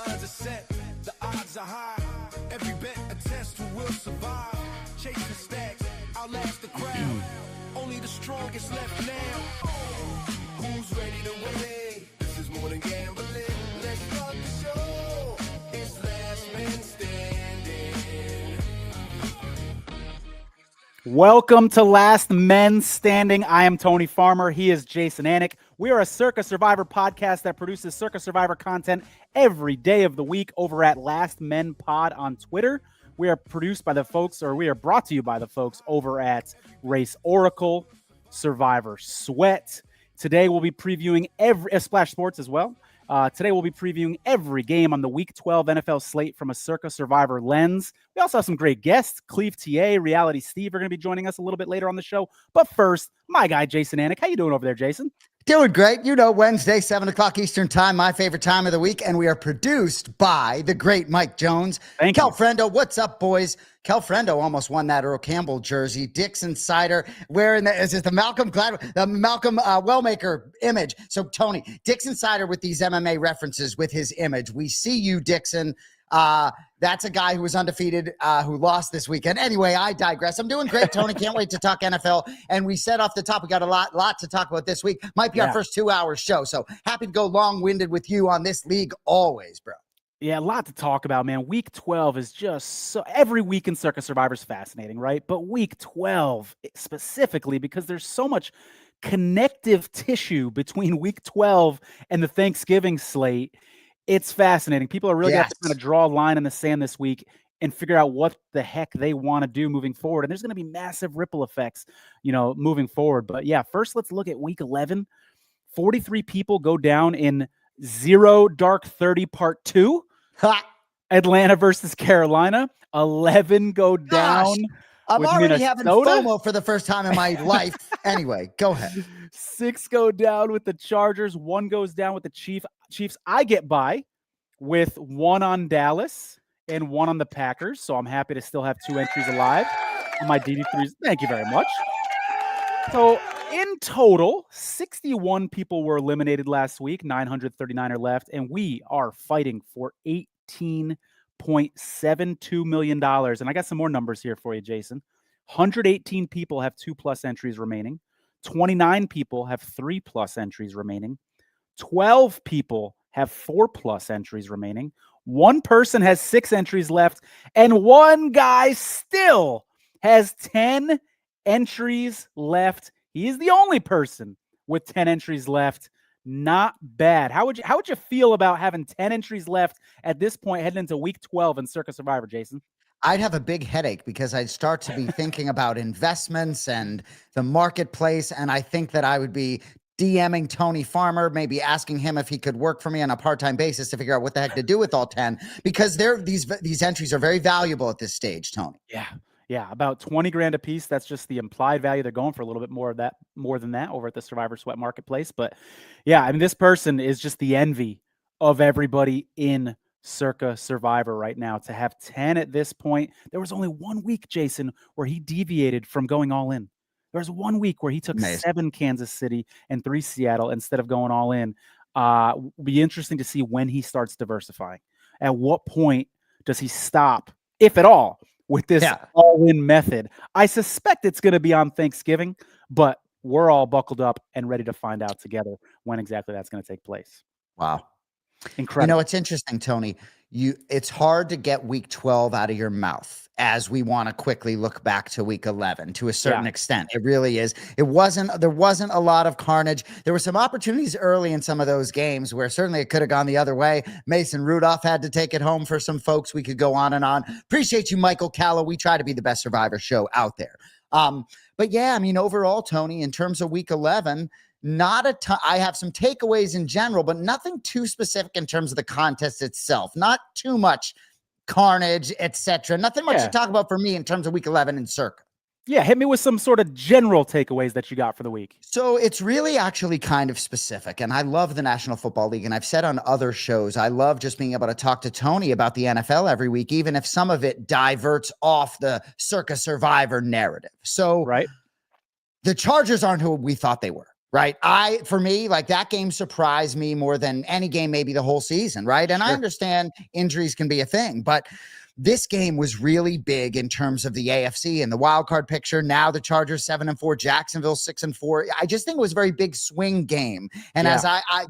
lines are set, the odds are high. Every bet a test who will survive. Chasing stacks, outlast the crowd. Only the strongest left now. Who's ready to win? This is more than gambling. Let's start the show. It's last man standing. Welcome to Last Men Standing. I am Tony Farmer. He is Jason Anik. We are a Circa Survivor podcast that produces Circa Survivor content every day of the week over at Last Men Pod on Twitter. We are produced by the folks, or we are brought to you by the folks over at Race Oracle, Survivor Sweat. Today we'll be previewing Splash Sports as well. Today we'll be previewing every game on the Week 12 NFL slate from a Circa Survivor lens. We also have some great guests. Cleve TA, Reality Steve are going to be joining us a little bit later on the show. But first, my guy, Jason Anik. How you doing over there, Jason? Doing great. You know, Wednesday, 7 o'clock Eastern time, my favorite time of the week. And we are produced by the great Mike Jones. Thank you. Frendo, what's up, boys? Kel Frendo almost won that Earl Campbell jersey. Dixon Cider wearing the Malcolm Wellmaker image. So, Tony, Dixon Cider with these MMA references with his image. We see you, Dixon. That's a guy who was undefeated, who lost this weekend. Anyway, I digress. I'm doing great, Tony. Can't wait to talk NFL. And we said off the top, we got a lot to talk about this week. Might be our first 2-hour show. So happy to go long-winded with you on this league always, bro. Yeah, a lot to talk about, man. Week 12 is just so every week in Circa Survivor is fascinating, right? But week 12 specifically, because there's so much connective tissue between week 12 and the Thanksgiving slate. It's fascinating. People are really going to have to kind of draw a line in the sand this week and figure out what the heck they want to do moving forward. And there's going to be massive ripple effects, moving forward. But yeah, first let's look at week 11. 43 people go down in 0 Dark 30 Part 2. Atlanta versus Carolina. 11 go down. I'm already Minnesota. having FOMO for the first time in my life. Anyway, go ahead. 6 go down with the Chargers. 1 goes down with the Chiefs. I get by with 1 on Dallas and 1 on the Packers. So I'm happy to still have 2 entries alive on my DD3s. Thank you very much. So in total, 61 people were eliminated last week. 939 are left. And we are fighting for $18.72 million. And I got some more numbers here for you, Jason. 118 people have 2+ entries remaining. 29 people have 3+ entries remaining. 12 people have 4+ entries remaining. 1 person has 6 entries left. And 1 guy still has 10 entries left. He is the only person with 10 entries left. Not bad. How would you feel about having 10 entries left at this point heading into week 12 in Circa Survivor, Jason? I'd have a big headache because I'd start to be thinking about investments and the marketplace. And I think that I would be DMing Tony Farmer, maybe asking him if he could work for me on a part-time basis to figure out what the heck to do with all 10, because these entries are very valuable at this stage, Tony. Yeah, about 20 grand a piece. That's just the implied value. They're going for a little bit more than that over at the Survivor Sweat marketplace. But yeah, I mean, this person is just the envy of everybody in Circa Survivor right now. To have 10 at this point, there was only 1 week, Jason, where he deviated from going all in. There was 1 week where he took 7 Kansas City and 3 Seattle instead of going all in. It'll be interesting to see when he starts diversifying. At what point does he stop, if at all, with this all-in method? I suspect it's going to be on Thanksgiving, but we're all buckled up and ready to find out together when exactly that's going to take place. Wow. Incredible. It's interesting, Tony. It's hard to get week 12 out of your mouth as we want to quickly look back to week 11 to a certain extent. It really is. There wasn't a lot of carnage. There were some opportunities early in some of those games where certainly it could have gone the other way. Mason Rudolph had to take it home for some folks. We could go on and on. Appreciate you, Michael Callow. We try to be the best Survivor show out there. But yeah, I mean, overall, Tony, in terms of week 11, not a ton. I have some takeaways in general, but nothing too specific in terms of the contest itself. Not too much carnage, etc. Nothing much to talk about for me in terms of week 11 in Circa. Yeah, hit me with some sort of general takeaways that you got for the week. So it's really actually kind of specific, and I love the National Football League, and I've said on other shows, I love just being able to talk to Tony about the NFL every week, even if some of it diverts off the Circa Survivor narrative. So right. The Chargers aren't who we thought they were. right? For me, like that game surprised me more than any game, maybe the whole season, right? And I understand injuries can be a thing, but this game was really big in terms of the AFC and the wild card picture. Now the Chargers 7-4, Jacksonville 6-4. I just think it was a very big swing game. And as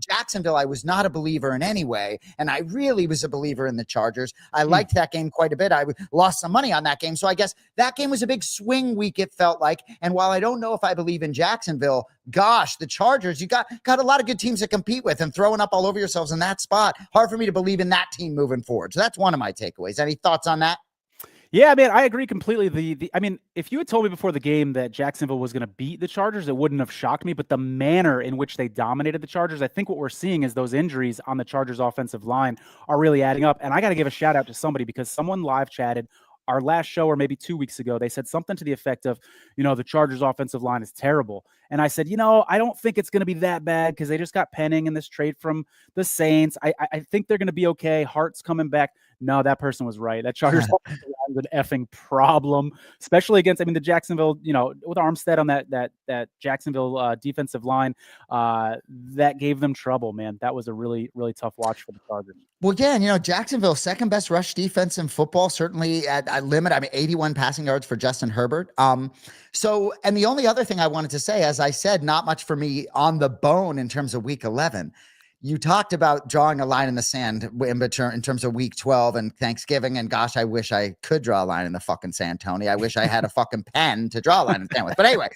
Jacksonville, I was not a believer in any way, and I really was a believer in the Chargers. I liked that game quite a bit. I lost some money on that game, so I guess that game was a big swing week. It felt like. And while I don't know if I believe in Jacksonville, gosh, the Chargers, you got a lot of good teams to compete with, and throwing up all over yourselves in that spot. Hard for me to believe in that team moving forward. So that's one of my takeaways. Any thoughts on that? Yeah, man, I agree completely. I mean, if you had told me before the game that Jacksonville was going to beat the Chargers, it wouldn't have shocked me. But the manner in which they dominated the Chargers, I think what we're seeing is those injuries on the Chargers offensive line are really adding up. And I got to give a shout out to somebody, because someone live chatted our last show, or maybe 2 weeks ago. They said something to the effect of, the Chargers offensive line is terrible. And I said, I don't think it's going to be that bad, because they just got Penning in this trade from the Saints. I think they're going to be okay. Hart's coming back. No, that person was right. That Chargers offensive line is an effing problem, especially against, the Jacksonville, with Armstead on that Jacksonville defensive line, that gave them trouble, man. That was a really, really tough watch for the Chargers. Well, yeah, and Jacksonville, second best rush defense in football, certainly at limit. 81 passing yards for Justin Herbert. And the only other thing I wanted to say, as I said, not much for me on the bone in terms of week 11. You talked about drawing a line in the sand in terms of week 12 and Thanksgiving. And gosh, I wish I could draw a line in the fucking sand, Tony. I wish I had a fucking pen to draw a line in the sand with. But anyway,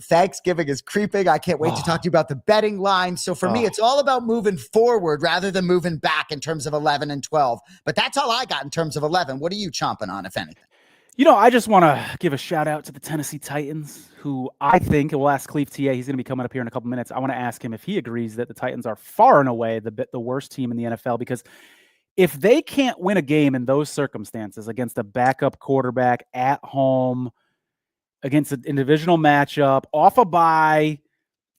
Thanksgiving is creeping. I can't wait to talk to you about the betting line. So for me, it's all about moving forward rather than moving back in terms of 11 and 12. But that's all I got in terms of 11. What are you chomping on, if anything? I just want to give a shout out to the Tennessee Titans, who I think, and we'll ask Cleve TA, he's going to be coming up here in a couple minutes. I want to ask him if he agrees that the Titans are far and away the worst team in the NFL, because if they can't win a game in those circumstances against a backup quarterback at home, against a divisional matchup, off a bye,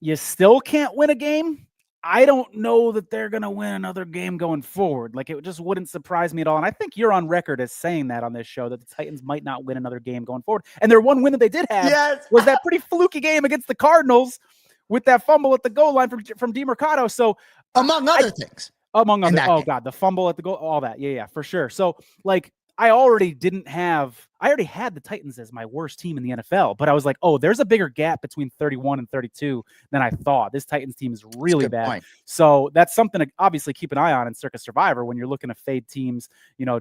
you still can't win a game. I don't know that they're going to win another game going forward. Like, it just wouldn't surprise me at all. And I think you're on record as saying that on this show, that the Titans might not win another game going forward. And their one win that they did have was that pretty fluky game against the Cardinals with that fumble at the goal line from DeMercado. So among other things. Among other, God, the fumble at the goal, all that. Yeah, for sure. So like, I already had the Titans as my worst team in the NFL, but I was like, oh, there's a bigger gap between 31 and 32 than I thought. This Titans team is really bad. Point. So that's something to obviously keep an eye on in Circa Survivor when you're looking to fade teams,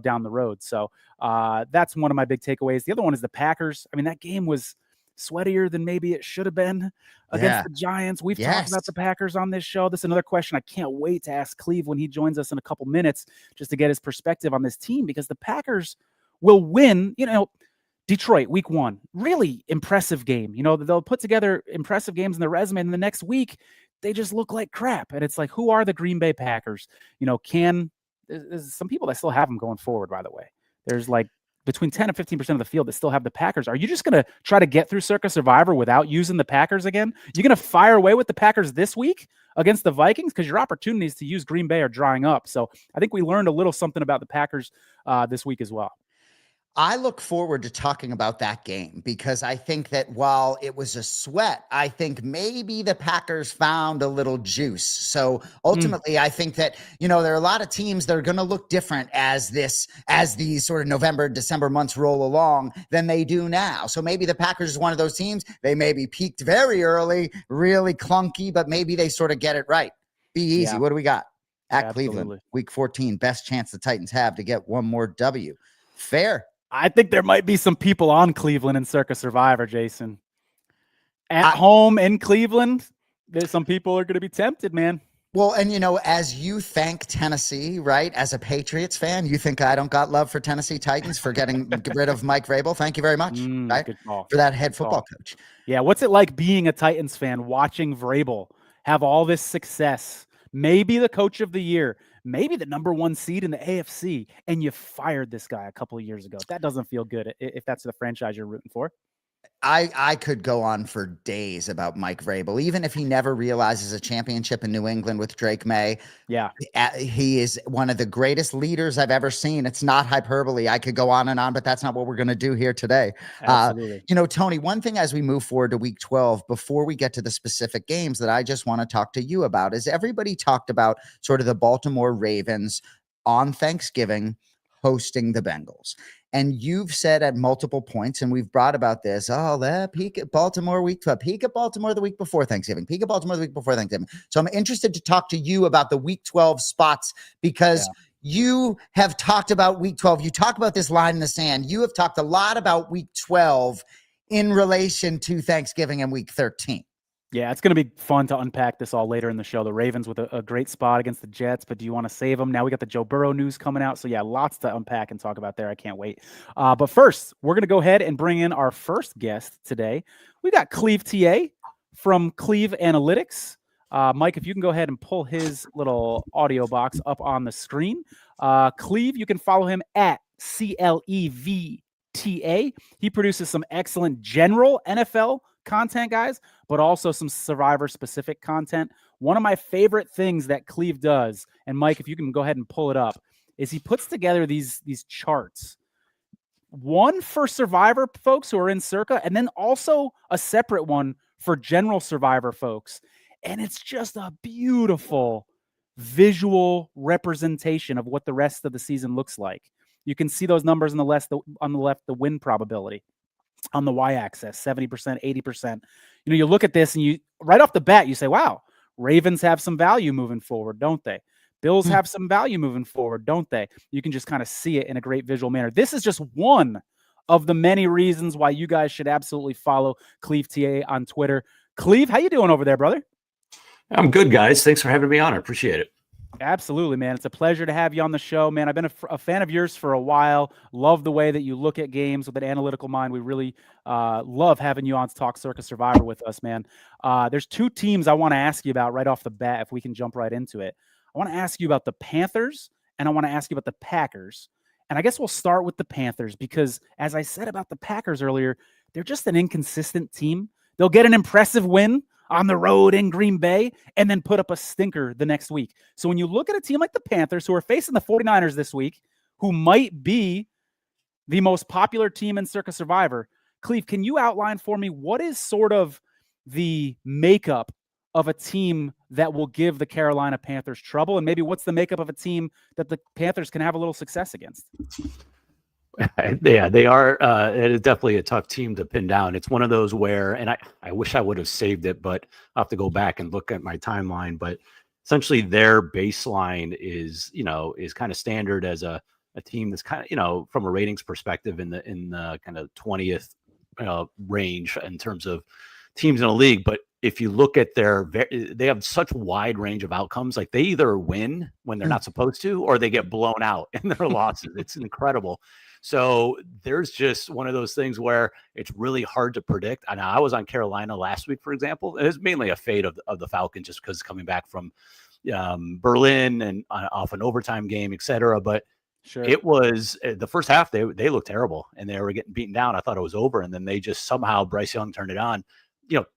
down the road. So that's one of my big takeaways. The other one is the Packers. That game was sweatier than maybe it should have been against the Giants. We've talked about the Packers on this show. This is another question I can't wait to ask Cleve when he joins us in a couple minutes, just to get his perspective on this team, because the Packers will win, Detroit week 1, really impressive game. They'll put together impressive games in their resume, and the next week they just look like crap. And it's like, who are the Green Bay Packers? There's some people that still have them going forward, by the way. There's like between 10 and 15% of the field that still have the Packers. Are you just going to try to get through Circa Survivor without using the Packers again? You're going to fire away with the Packers this week against the Vikings, because your opportunities to use Green Bay are drying up. So I think we learned a little something about the Packers this week as well. I look forward to talking about that game, because I think that while it was a sweat, I think maybe the Packers found a little juice. So ultimately, I think that, there are a lot of teams that are going to look different as these sort of November, December months roll along than they do now. So maybe the Packers is one of those teams. They maybe peaked very early, really clunky, but maybe they sort of get it right. Be easy. Yeah. What do we got? At Cleveland, week 14, best chance the Titans have to get one more W. Fair. I think there might be some people on Cleveland in Circa Survivor, Jason. At home in Cleveland, there's some people are going to be tempted, man. Well, and as you thank Tennessee, right, as a Patriots fan, you think I don't got love for Tennessee Titans for getting rid of Mike Vrabel? Thank you very much, right, for that head football coach. Yeah, what's it like being a Titans fan, watching Vrabel have all this success, maybe the coach of the year, maybe the number 1 seed in the AFC, and you fired this guy a couple of years ago? That doesn't feel good if that's the franchise you're rooting for. I could go on for days about Mike Vrabel, even if he never realizes a championship in New England with Drake May. Yeah, He is one of the greatest leaders I've ever seen. It's not hyperbole. I could go on and on, but that's not what we're going to do here today. absolutely. Tony, one thing as we move forward to week 12, before we get to the specific games that I just want to talk to you about, is everybody talked about sort of the Baltimore Ravens on Thanksgiving hosting the Bengals. And you've said at multiple points, and we've brought about this, that peak at Baltimore week 12, peak at Baltimore the week before Thanksgiving, peak at Baltimore the week before Thanksgiving. So I'm interested to talk to you about the week 12 spots because you have talked about week 12. You talk about this line in the sand. You have talked a lot about week 12 in relation to Thanksgiving and week 13. Yeah, it's going to be fun to unpack this all later in the show. The Ravens with a great spot against the Jets, but do you want to save them? Now we got the Joe Burrow news coming out. So, yeah, lots to unpack and talk about there. I can't wait. But first, we're going to go ahead and bring in our first guest today. We got Cleve TA from Cleve Analytics. Mike, if you can go ahead and pull his little audio box up on the screen. Cleve, you can follow him at CLEVTA. He produces some excellent general NFL content, guys, but also some Survivor specific content. One of my favorite things that Cleve does, and Mike, if you can go ahead and pull it up, is he puts together these charts. One for Survivor folks who are in Circa, and then also a separate one for general Survivor folks. And it's just a beautiful visual representation of what the rest of the season looks like. You can see those numbers on the left, the win probability. On the y-axis, 70%, 80%. You look at this and you right off the bat, you say, wow, Ravens have some value moving forward, don't they? Bills have some value moving forward, don't they? You can just kind of see it in a great visual manner. This is just one of the many reasons why you guys should absolutely follow Cleve TA on Twitter. Cleve, how you doing over there, brother? I'm good, guys. Thanks for having me on. I appreciate it. Absolutely, man. It's a pleasure to have you on the show, man. I've been a fan of yours for a while. Love the way that you look at games with an analytical mind. We really love having you on to talk Circa Survivor with us, man. There's two teams I want to ask you about right off the bat, if we can jump right into it. I want to ask you about the Panthers, and I want to ask you about the Packers. And I guess we'll start with the Panthers because, as I said about the Packers earlier, they're just an inconsistent team. They'll get an impressive win on the road in Green Bay, and then put up a stinker the next week. So when you look at a team like the Panthers, who are facing the 49ers this week, who might be the most popular team in Circa Survivor, Cleve, can you outline for me what is sort of the makeup of a team that will give the Carolina Panthers trouble? And maybe what's the makeup of a team that the Panthers can have a little success against? Yeah, they are. It is definitely a tough team to pin down. It's one of those where, and I wish I would have saved it, but I'll have to go back and look at my timeline. But essentially their baseline is kind of standard as a team that's kind of, from a ratings perspective in the kind of 20th range in terms of teams in a league. But if you look at they have such wide range of outcomes. Like they either win when they're not supposed to, or they get blown out in their losses. It's incredible. So there's just one of those things where it's really hard to predict. And I was on Carolina last week, for example. It was mainly a fate of the Falcons just because coming back from Berlin and off an overtime game, et cetera. But Sure. It was the first half. They looked terrible and they were getting beaten down. I thought it was over. And then they just somehow Bryce Young turned it on.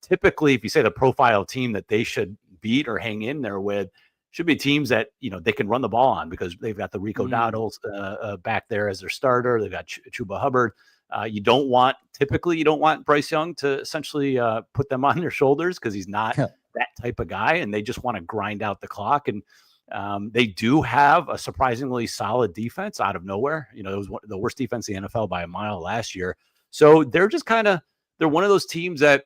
Typically, if you say the profile team that they should beat or hang in there with, should be teams that, they can run the ball on because they've got the Rico Dowdles back there as their starter. They've got Chuba Hubbard. You don't want Bryce Young to essentially put them on their shoulders because he's not that type of guy, and they just want to grind out the clock. And they do have a surprisingly solid defense out of nowhere. It was the worst defense in the NFL by a mile last year. So they're just they're one of those teams that,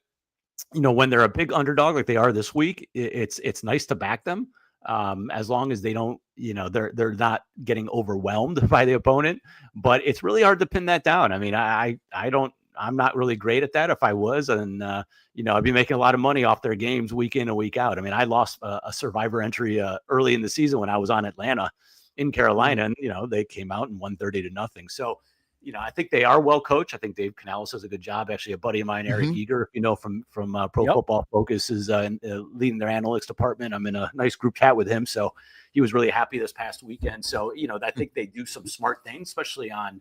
when they're a big underdog like they are this week, it's nice to back them. As long as they don't, they're not getting overwhelmed by the opponent, but it's really hard to pin that down. I mean, I'm not really great at that. If I was, and I'd be making a lot of money off their games week in and week out. I mean, I lost a Survivor entry early in the season when I was on Atlanta in Carolina, and they came out and won 30-0. So, I think they are well coached. I think Dave Canales does a good job. Actually, a buddy of mine, Eric Eager, from Pro Football Focus, is leading their analytics department. I'm in a nice group chat with him, so he was really happy this past weekend. So, I think they do some smart things, especially on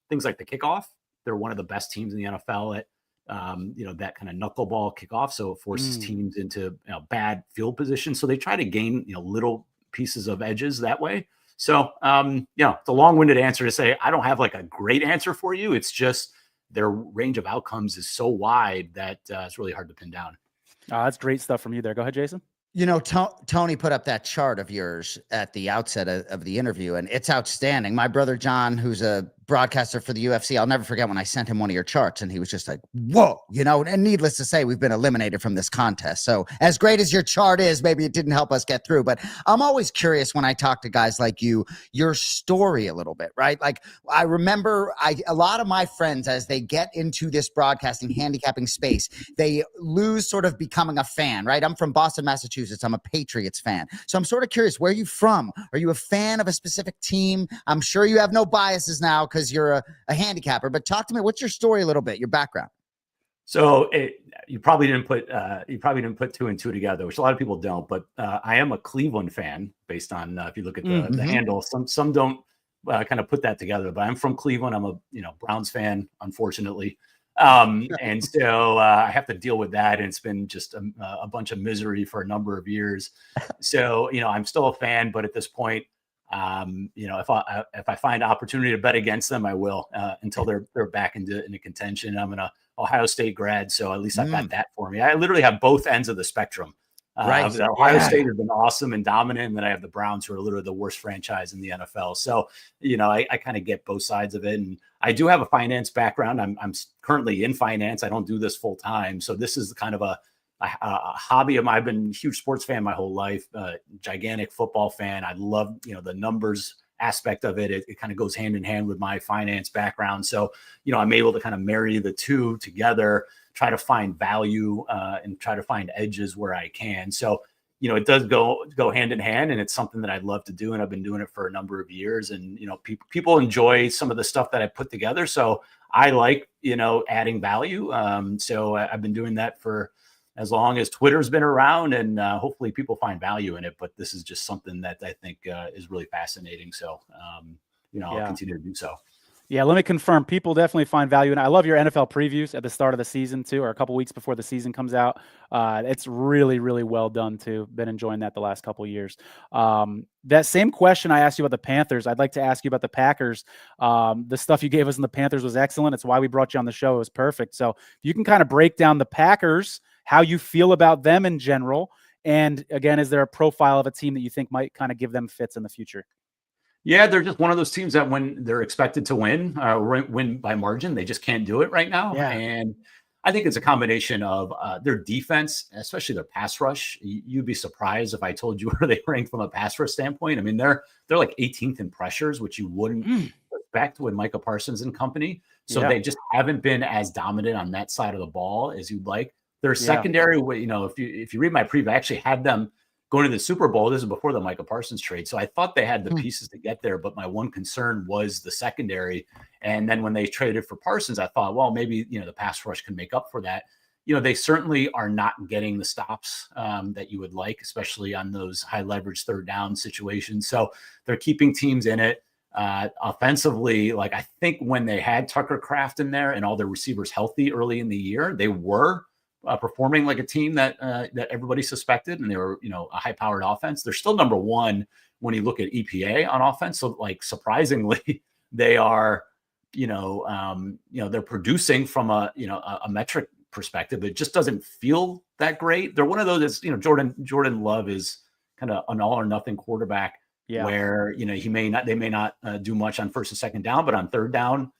things like the kickoff. They're one of the best teams in the NFL that kind of knuckleball kickoff. So it forces teams into bad field position. So they try to gain, little pieces of edges that way. So, it's a long-winded answer to say, I don't have like a great answer for you. It's just their range of outcomes is so wide that it's really hard to pin down. That's great stuff from you there. Go ahead, Jason. Tony put up that chart of yours at the outset of the interview, and it's outstanding. My brother John, who's a broadcaster for the UFC, I'll never forget when I sent him one of your charts, and he was just like, whoa, and needless to say, we've been eliminated from this contest. So as great as your chart is, maybe it didn't help us get through, but I'm always curious when I talk to guys like you, your story a little bit, right? Like I remember a lot of my friends, as they get into this broadcasting, handicapping space, they lose sort of becoming a fan, right? I'm from Boston, Massachusetts. I'm a Patriots fan. So I'm sort of curious, where are you from? Are you a fan of a specific team? I'm sure you have no biases now because you're a handicapper, but talk to me. What's your story a little bit, your background? So you probably didn't put two and two together, which a lot of people don't, but I am a Cleveland fan based on, if you look at the handle, some don't kind of put that together, but I'm from Cleveland. I'm a, Browns fan, unfortunately. And so I have to deal with that. And it's been just a bunch of misery for a number of years. So, I'm still a fan, but at this point, if I find opportunity to bet against them, I will, until they're back into contention. I'm an Ohio State grad, so at least I've got that for me. I literally have both ends of the spectrum. Right. Ohio State has been awesome and dominant, and then I have the Browns, who are literally the worst franchise in the NFL. So, I kind of get both sides of it. And I do have a finance background. I'm currently in finance. I don't do this full time. So this is kind of a hobby of mine. I've been a huge sports fan my whole life, gigantic football fan. I love, the numbers aspect of it. It kind of goes hand in hand with my finance background. So, I'm able to kind of marry the two together, try to find value and try to find edges where I can. So, it does go hand in hand, and it's something that I'd love to do. And I've been doing it for a number of years, and, people enjoy some of the stuff that I put together. So I like, adding value. So I've been doing that for as long as Twitter's been around, and hopefully people find value in it. But this is just something that I think is really fascinating. So, I'll continue to do so. Yeah, let me confirm. People definitely find value. And I love your NFL previews at the start of the season, too, or a couple weeks before the season comes out. It's really, really well done, too. Been enjoying that the last couple of years. That same question I asked you about the Panthers, I'd like to ask you about the Packers. The stuff you gave us in the Panthers was excellent. It's why we brought you on the show. It was perfect. So if you can kind of break down the Packers, how you feel about them in general. And again, is there a profile of a team that you think might kind of give them fits in the future? Yeah, they're just one of those teams that when they're expected to win by margin, they just can't do it right now. Yeah. And I think it's a combination of their defense, especially their pass rush. You'd be surprised if I told you where they ranked from a pass rush standpoint. I mean, they're like 18th in pressures, which you wouldn't expect with Micah Parsons and company. So they just haven't been as dominant on that side of the ball as you'd like. Their secondary, if you read my preview, I actually had them going to the Super Bowl. This is before the Micah Parsons trade. So I thought they had the pieces to get there, but my one concern was the secondary. And then when they traded for Parsons, I thought, well, maybe, the pass rush can make up for that. They certainly are not getting the stops that you would like, especially on those high leverage third down situations. So they're keeping teams in it. Offensively, like I think when they had Tucker Kraft in there and all their receivers healthy early in the year, they were performing like a team that everybody suspected, and they were, a high-powered offense. They're still number one when you look at EPA on offense. So, like, surprisingly, they are, they're producing from a metric perspective. It just doesn't feel that great. They're one of those that's, Jordan Love is kind of an all or nothing quarterback where, they may not do much on first and second down, but on third down,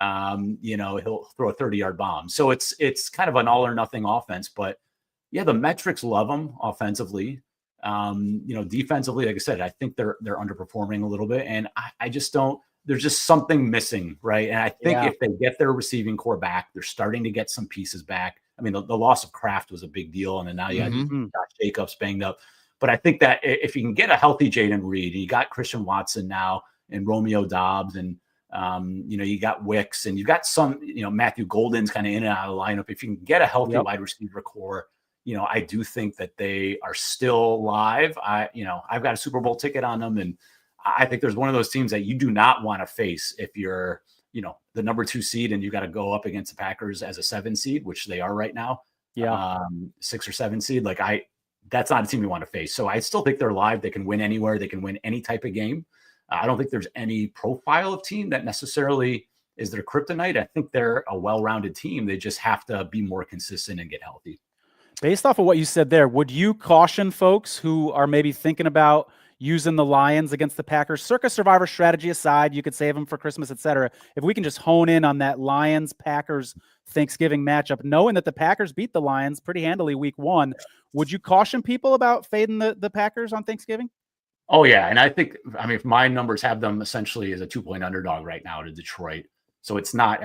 he'll throw a 30-yard bomb. So it's kind of an all or nothing offense, but the metrics love them offensively. Defensively, like I said, I think they're underperforming a little bit, and I just don't, there's just something missing. Right. And I think if they get their receiving core back, they're starting to get some pieces back. I mean, the loss of Kraft was a big deal. And then now you had Josh Jacobs banged up, but I think that if you can get a healthy Jaden Reed, you got Christian Watson now and Romeo Dobbs, and you got Wicks, and you've got some, Matthew Golden's kind of in and out of the lineup. If you can get a healthy wide receiver core, I do think that they are still live. I've got a Super Bowl ticket on them, and I think there's one of those teams that you do not want to face if you're, the number 2 seed and you got to go up against the Packers as a 7 seed, which they are right now. Yeah. 6 or 7 seed. That's not a team we want to face. So I still think they're live. They can win anywhere. They can win any type of game. I don't think there's any profile of team that necessarily is their kryptonite. I think they're a well-rounded team. They just have to be more consistent and get healthy. Based off of what you said there, would you caution folks who are maybe thinking about using the Lions against the Packers, Circa Survivor strategy aside, you could save them for Christmas, etc. If we can just hone in on that Lions-Packers Thanksgiving matchup, knowing that the Packers beat the Lions pretty handily week 1, would you caution people about fading the Packers on Thanksgiving? Oh, yeah. And I think, if my numbers have them essentially as a 2-point underdog right now to Detroit. So it's not,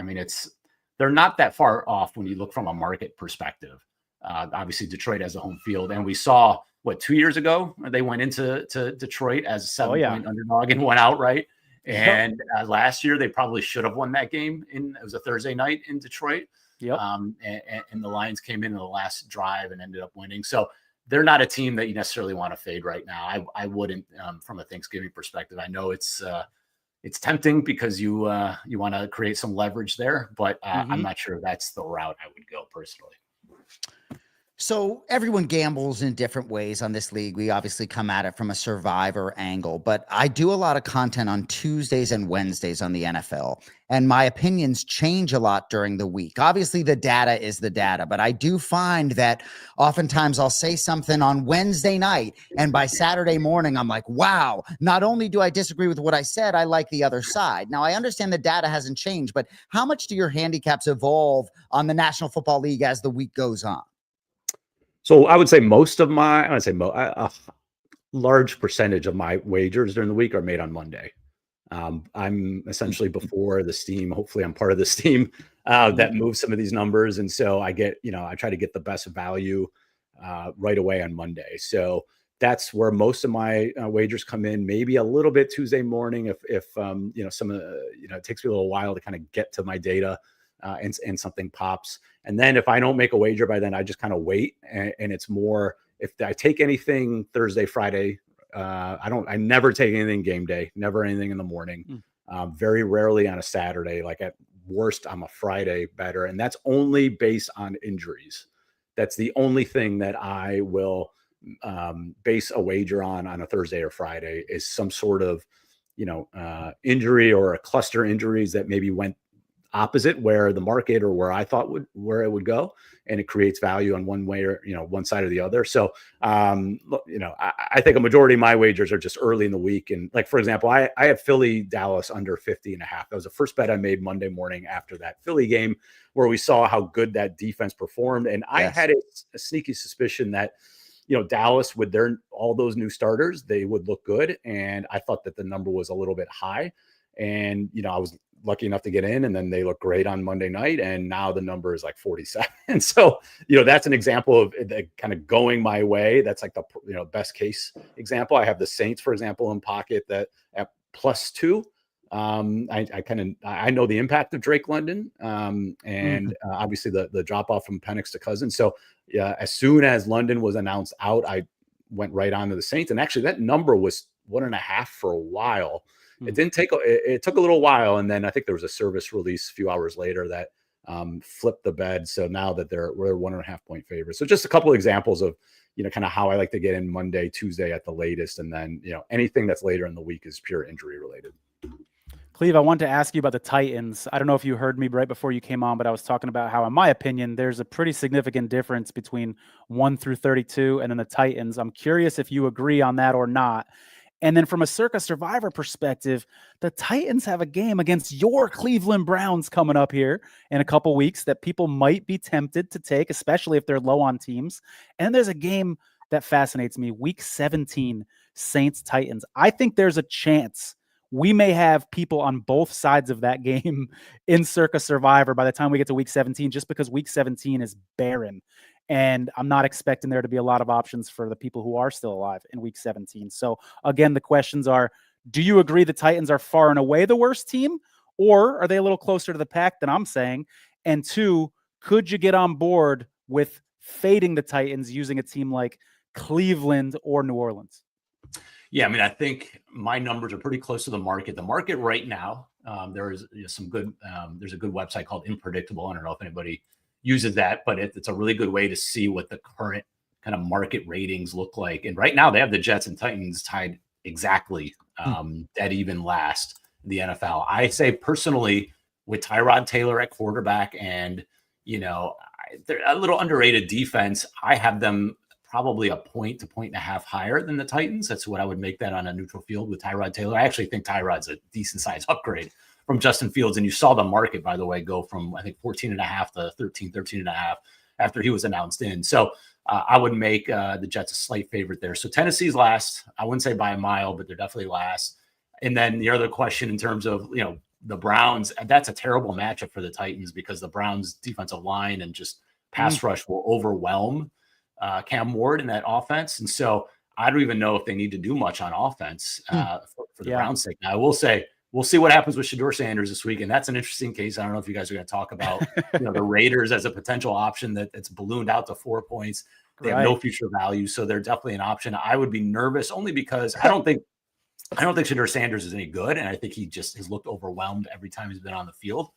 they're not that far off when you look from a market perspective. Obviously, Detroit has a home field. And we saw, 2 years ago, they went into Detroit as a 7-point underdog and went out, right? And last year, they probably should have won that game. It was a Thursday night in Detroit. Yep. And the Lions came in the last drive and ended up winning. So they're not a team that you necessarily want to fade right now. I wouldn't, from a Thanksgiving perspective. I know it's tempting because you want to create some leverage there, but I'm not sure that's the route I would go personally. So everyone gambles in different ways on this league. We obviously come at it from a survivor angle, but I do a lot of content on Tuesdays and Wednesdays on the NFL, and my opinions change a lot during the week. Obviously, the data is the data, but I do find that oftentimes I'll say something on Wednesday night, and by Saturday morning, I'm like, wow, not only do I disagree with what I said, I like the other side. Now, I understand the data hasn't changed, but how much do your handicaps evolve on the National Football League as the week goes on? So I would say a large percentage of my wagers during the week are made on Monday. I'm essentially before the steam. Hopefully I'm part of the steam that moves some of these numbers. And so I get, I try to get the best value right away on Monday. So that's where most of my wagers come in, maybe a little bit Tuesday morning. If some of the, it takes me a little while to kind of get to my data and something pops. And then if I don't make a wager by then, I just kind of wait. And it's more, if I take anything Thursday, Friday, I never take anything game day, never anything in the morning. Very rarely on a Saturday, like at worst, I'm a Friday better. And that's only based on injuries. That's the only thing that I will base a wager on a Thursday or Friday is some sort of, injury or a cluster injuries that maybe went opposite where the market or where I thought where it would go, and it creates value on one way or one side or the other. So I think a majority of my wagers are just early in the week. And like, for example, I have Philly Dallas under 50.5. That was the first bet I made Monday morning after that Philly game where we saw how good that defense performed. And I had a sneaky suspicion that Dallas with all those new starters, they would look good. And I thought that the number was a little bit high. And, I was lucky enough to get in, and then they look great on Monday night. And now the number is like 47. And so, that's an example of kind of going my way. That's like the, best case example. I have the Saints, for example, in pocket that at +2. I know the impact of Drake London and obviously the drop off from Penix to Cousins. So as soon as London was announced out, I went right on to the Saints. And actually that number was 1.5 for a while. It took a little while. And then I think there was a service release a few hours later that flipped the bed. So now that we're 1.5 point favorites. So just a couple of examples of, kind of how I like to get in Monday, Tuesday at the latest. And then, anything that's later in the week is pure injury related. Cleve, I wanted to ask you about the Titans. I don't know if you heard me right before you came on, but I was talking about how, in my opinion, there's a pretty significant difference between 1 through 32 and then the Titans. I'm curious if you agree on that or not. And then from a Circa Survivor perspective, the Titans have a game against your Cleveland Browns coming up here in a couple weeks that people might be tempted to take, especially if they're low on teams. And there's a game that fascinates me, Week 17, Saints-Titans. I think there's a chance we may have people on both sides of that game in Circa Survivor by the time we get to Week 17, just because Week 17 is barren. And I'm not expecting there to be a lot of options for the people who are still alive in Week 17. So again, the questions are, do you agree the Titans are far and away the worst team, or are they a little closer to the pack than I'm saying? And 2, could you get on board with fading the Titans using a team like Cleveland or New Orleans? Yeah, I think my numbers are pretty close to the market. The market right now There's some good. There's a good website called Unpredictable. I don't know if anybody uses that, but it's a really good way to see what the current kind of market ratings look like. And right now they have the Jets and Titans tied exactly dead even last in the NFL. I say personally, with Tyrod Taylor at quarterback and they're a little underrated defense, I have them probably a point to point and a half higher than the Titans. That's what I would make that on a neutral field with Tyrod Taylor. I actually think Tyrod's a decent size upgrade from Justin Fields. And you saw the market, by the way, go from, I think, 14 and a half to 13 and a half after he was announced in. So I would make the Jets a slight favorite there. So Tennessee's last. I wouldn't say by a mile, but they're definitely last. And then the other question in terms of, the Browns, that's a terrible matchup for the Titans because the Browns defensive line and just pass rush will overwhelm Cam Ward in that offense. And so I don't even know if they need to do much on offense for the Browns' sake. Now, I will say, we'll see what happens with Shedeur Sanders this week. And that's an interesting case. I don't know if you guys are going to talk about the Raiders as a potential option that's ballooned out to 4 points. They have no future value. So they're definitely an option. I would be nervous only because I don't think Shedeur Sanders is any good. And I think he just has looked overwhelmed every time he's been on the field.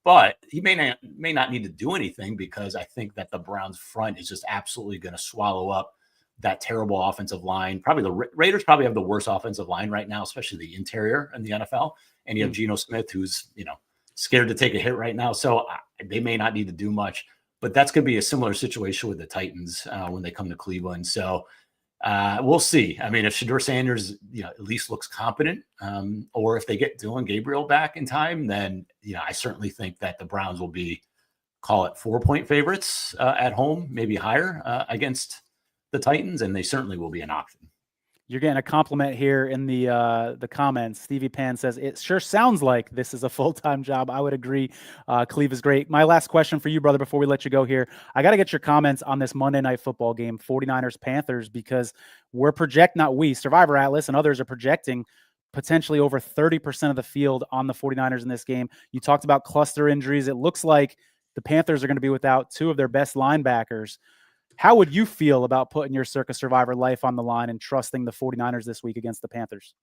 But he may not need to do anything because I think that the Browns front is just absolutely going to swallow up that terrible offensive line. Probably the Raiders probably have the worst offensive line right now, especially the interior in the NFL. And you have Geno Smith, who's, scared to take a hit right now. So they may not need to do much, but that's going to be a similar situation with the Titans when they come to Cleveland. So we'll see. I mean, if Shedeur Sanders, at least looks competent, or if they get Dylan Gabriel back in time, then, I certainly think that the Browns will be, call it 4-point favorites at home, maybe higher against the Titans, and they certainly will be an option. You're getting a compliment here in the comments. Stevie Pan says, it sure sounds like this is a full-time job. I would agree. Cleve is great. My last question for you, brother, before we let you go here. I got to get your comments on this Monday Night Football game, 49ers-Panthers, because Survivor Atlas and others are projecting potentially over 30% of the field on the 49ers in this game. You talked about cluster injuries. It looks like the Panthers are going to be without two of their best linebackers. How would you feel about putting your Circa Survivor life on the line and trusting the 49ers this week against the Panthers?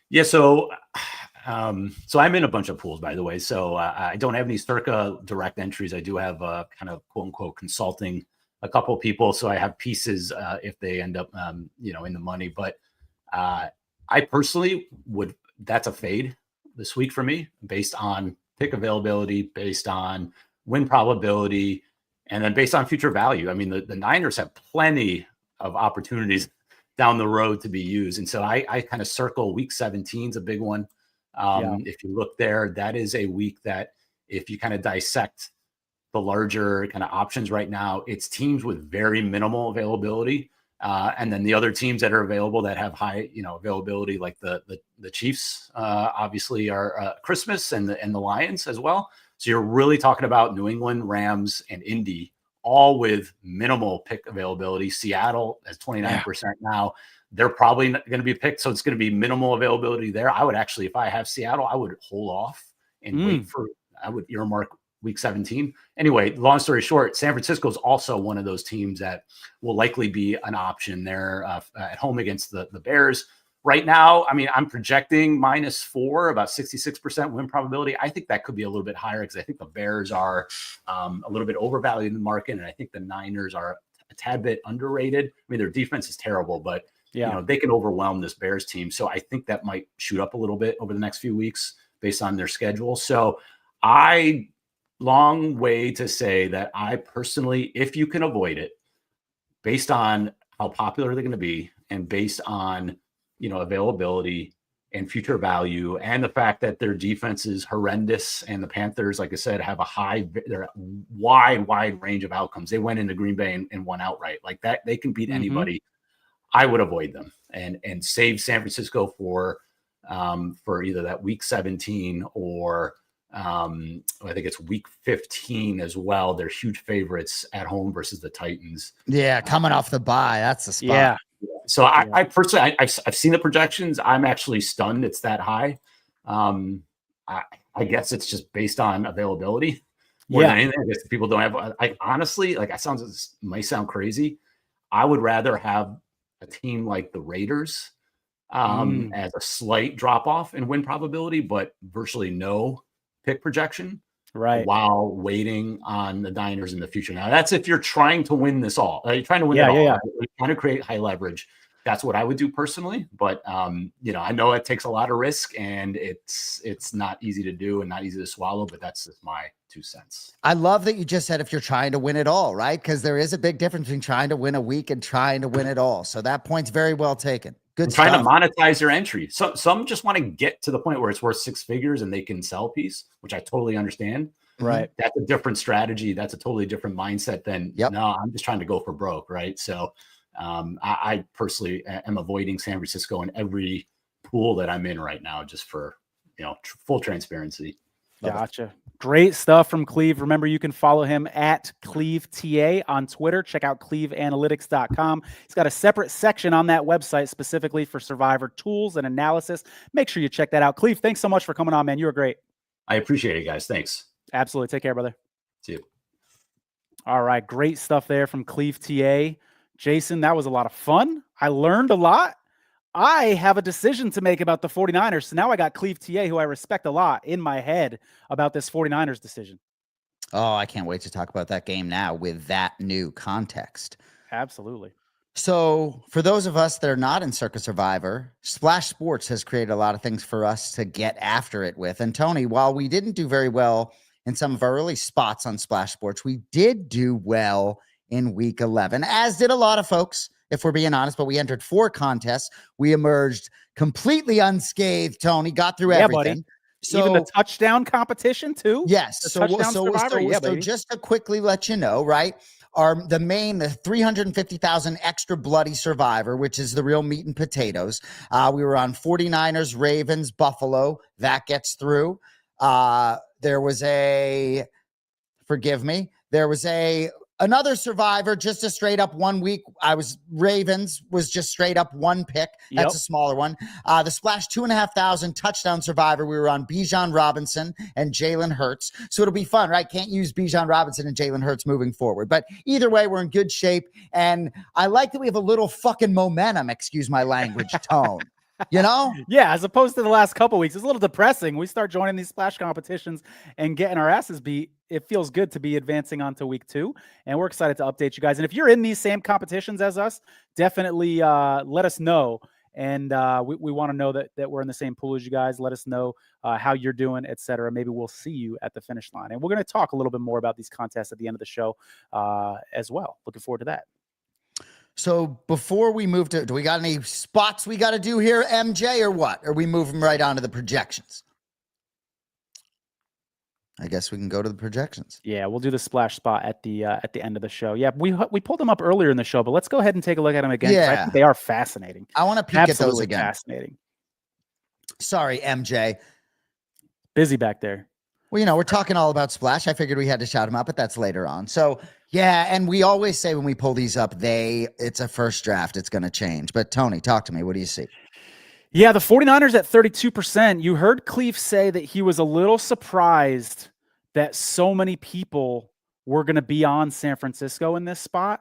Yeah, so I'm in a bunch of pools, by the way. So I don't have any Circa direct entries. I do have kind of quote unquote consulting a couple of people. So I have pieces if they end up, in the money. But I personally that's a fade this week for me based on pick availability, based on win probability, and then based on future value. I mean, the Niners have plenty of opportunities down the road to be used. And so I kind of circle week 17 is a big one. If you look there, that is a week that if you kind of dissect the larger kind of options right now, it's teams with very minimal availability. And then the other teams that are available that have high, availability, like the Chiefs, obviously are Christmas and the Lions as well. So you're really talking about New England, Rams, and Indy, all with minimal pick availability. Seattle has 29% now. They're probably not going to be picked, so it's going to be minimal availability there. I would actually, if I have Seattle, I would hold off and I would earmark week 17. Anyway, long story short, San Francisco is also one of those teams that will likely be an option there at home against the Bears. Right now, I mean, I'm projecting -4, about 66% win probability. I think that could be a little bit higher because I think the Bears are a little bit overvalued in the market, and I think the Niners are a tad bit underrated. I mean, their defense is terrible, but they can overwhelm this Bears team. So I think that might shoot up a little bit over the next few weeks based on their schedule. So long way to say that I personally, if you can avoid it, based on how popular they're going to be and based on availability and future value, and the fact that their defense is horrendous, and the Panthers, like I said, have a wide range of outcomes. They went into Green Bay and won outright like that. They can beat anybody. I would avoid them and save San Francisco for either that week 17 or I think it's week 15 as well. They're huge favorites at home versus the Titans. Yeah, coming off the bye, that's the spot. Yeah. So I personally, I've seen the projections. I'm actually stunned it's that high. I guess it's just based on availability more than anything. I guess people don't have. I honestly, like, might sound crazy. I would rather have a team like the Raiders as a slight drop off in win probability, but virtually no pick projection. Right. While waiting on the Niners in the future. Now, that's if you're trying to win this all. You're trying to win it all. Yeah. Right? You're trying to create high leverage. That's what I would do personally. But I know it takes a lot of risk, and it's not easy to do and not easy to swallow. But that's just my 2 cents. I love that you just said if you're trying to win it all, right? Because there is a big difference between trying to win a week and trying to win it all. So that point's very well taken. Good stuff. Trying to monetize your entry. Some just want to get to the point where it's worth 6 figures and they can sell a piece, which I totally understand. Right. That's a different strategy. That's a totally different mindset than, no, I'm just trying to go for broke. Right. So I personally am avoiding San Francisco in every pool that I'm in right now, just for, full transparency. Gotcha. Great stuff from Cleve. Remember, you can follow him at CleveTA on Twitter. Check out cleveanalytics.com. He's got a separate section on that website specifically for Survivor tools and analysis. Make sure you check that out. Cleve, thanks so much for coming on, man. You were great. I appreciate it, guys. Thanks. Absolutely. Take care, brother. See you. All right. Great stuff there from Cleve TA. Jason, that was a lot of fun. I learned a lot. I have a decision to make about the 49ers. So now I got Cleve TA, who I respect a lot, in my head about this 49ers decision. Oh, I can't wait to talk about that game now with that new context. Absolutely. So for those of us that are not in Circa Survivor, Splash Sports has created a lot of things for us to get after it with. And Tony, while we didn't do very well in some of our early spots on Splash Sports, we did do well in week 11, as did a lot of folks, if we're being honest, but we entered 4 contests. We emerged completely unscathed, Tony, got through everything. Buddy. So, even the touchdown competition too? Yes. So just to quickly let you know, right? The 350,000 extra bloody Survivor, which is the real meat and potatoes. We were on 49ers, Ravens, Buffalo. That gets through. There was another Survivor, just a straight up 1 week. Ravens was just straight up 1 pick. That's a smaller one. The Splash 2,500 touchdown Survivor. We were on Bijan Robinson and Jalen Hurts. So it'll be fun, right? Can't use Bijan Robinson and Jalen Hurts moving forward. But either way, we're in good shape. And I like that we have a little fucking momentum, excuse my language, tone. Yeah, as opposed to the last couple of weeks. It's a little depressing. We start joining these splash competitions and getting our asses beat. It feels good to be advancing on to week 2, and we're excited to update you guys. And if you're in these same competitions as us, definitely let us know. And we want to know that we're in the same pool as you guys. Let us know how you're doing, etc. Maybe we'll see you at the finish line. And we're going to talk a little bit more about these contests at the end of the show as well. Looking forward to that. So before we move to, do we got any spots we got to do here, MJ, or what? Are we moving right on to the projections? I guess we can go to the projections. Yeah, we'll do the splash spot at the end of the show. Yeah, we pulled them up earlier in the show, but let's go ahead and take a look at them again. Yeah, I think they are fascinating. I want to peek at those again. Fascinating. Sorry, MJ. Busy back there. Well, we're talking all about Splash. I figured we had to shout them out, but that's later on. So yeah, and we always say when we pull these up, it's a first draft. It's going to change. But Tony, talk to me. What do you see? Yeah, the 49ers at 32%. You heard Cleve say that he was a little surprised that so many people were going to be on San Francisco in this spot.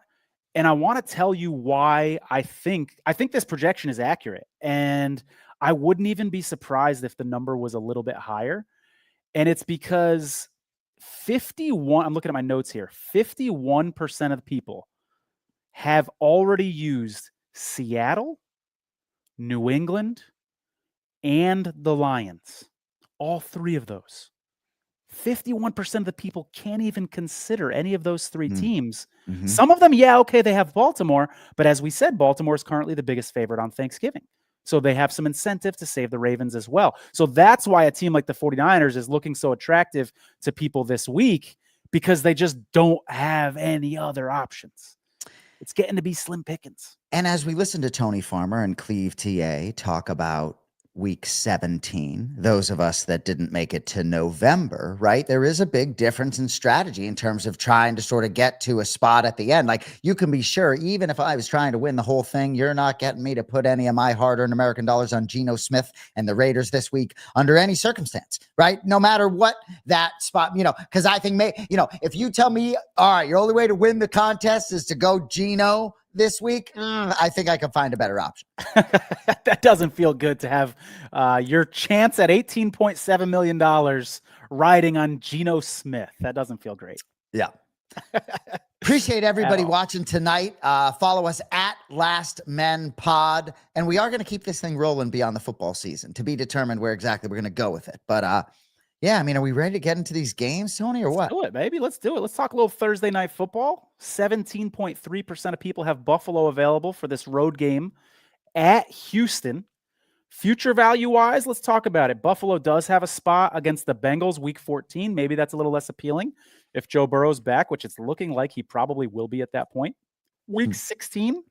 And I want to tell you why I think this projection is accurate. And I wouldn't even be surprised if the number was a little bit higher. And it's because 51, I'm looking at my notes here, 51% of the people have already used Seattle, New England, and the Lions. All 3 of those. 51% of the people can't even consider any of those 3 teams. Mm-hmm. Some of them, they have Baltimore, but as we said, Baltimore is currently the biggest favorite on Thanksgiving. So they have some incentive to save the Ravens as well. So that's why a team like the 49ers is looking so attractive to people this week, because they just don't have any other options. It's getting to be slim pickings. And as we listen to Tony Farmer and Cleve TA talk about week 17, those of us that didn't make it to November, right? There is a big difference in strategy in terms of trying to sort of get to a spot at the end. Like, you can be sure, even if I was trying to win the whole thing, you're not getting me to put any of my hard-earned American dollars on Geno Smith and the Raiders this week under any circumstance, right? No matter what that spot, because I think, if you tell me, all right, your only way to win the contest is to go Geno, this week, I think I can find a better option. That doesn't feel good to have your chance at $18.7 million riding on Geno Smith. That doesn't feel great. Yeah. Appreciate everybody watching tonight. Follow us at Last Men Pod, and we are going to keep this thing rolling beyond the football season, to be determined where exactly we're going to go with it. But yeah, I mean, are we ready to get into these games, Tony, or what? Let's do it, baby. Let's do it. Let's talk a little Thursday night football. 17.3% of people have Buffalo available for this road game at Houston. Future value-wise, let's talk about it. Buffalo does have a spot against the Bengals week 14. Maybe that's a little less appealing if Joe Burrow's back, which it's looking like he probably will be at that point. Week 16,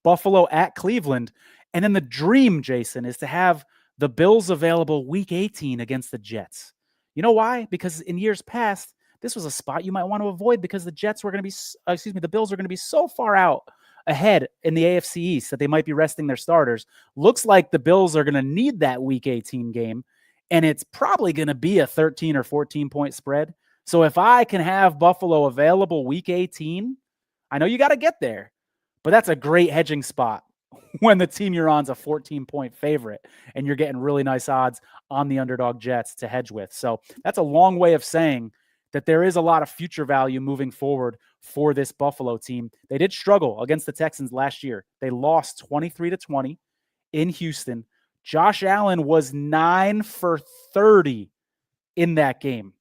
Buffalo at Cleveland. And then the dream, Jason, is to have the Bills available week 18 against the Jets. You know why? Because in years past, this was a spot you might want to avoid because the Bills are going to be so far out ahead in the AFC East that they might be resting their starters. Looks like the Bills are going to need that week 18 game, and it's probably going to be a 13 or 14 point spread. So if I can have Buffalo available week 18, I know you got to get there, but that's a great hedging spot when the team you're on is a 14-point favorite and you're getting really nice odds on the underdog Jets to hedge with. So that's a long way of saying that there is a lot of future value moving forward for this Buffalo team. They did struggle against the Texans last year. They lost 23-20 in Houston. Josh Allen was 9 for 30 in that game.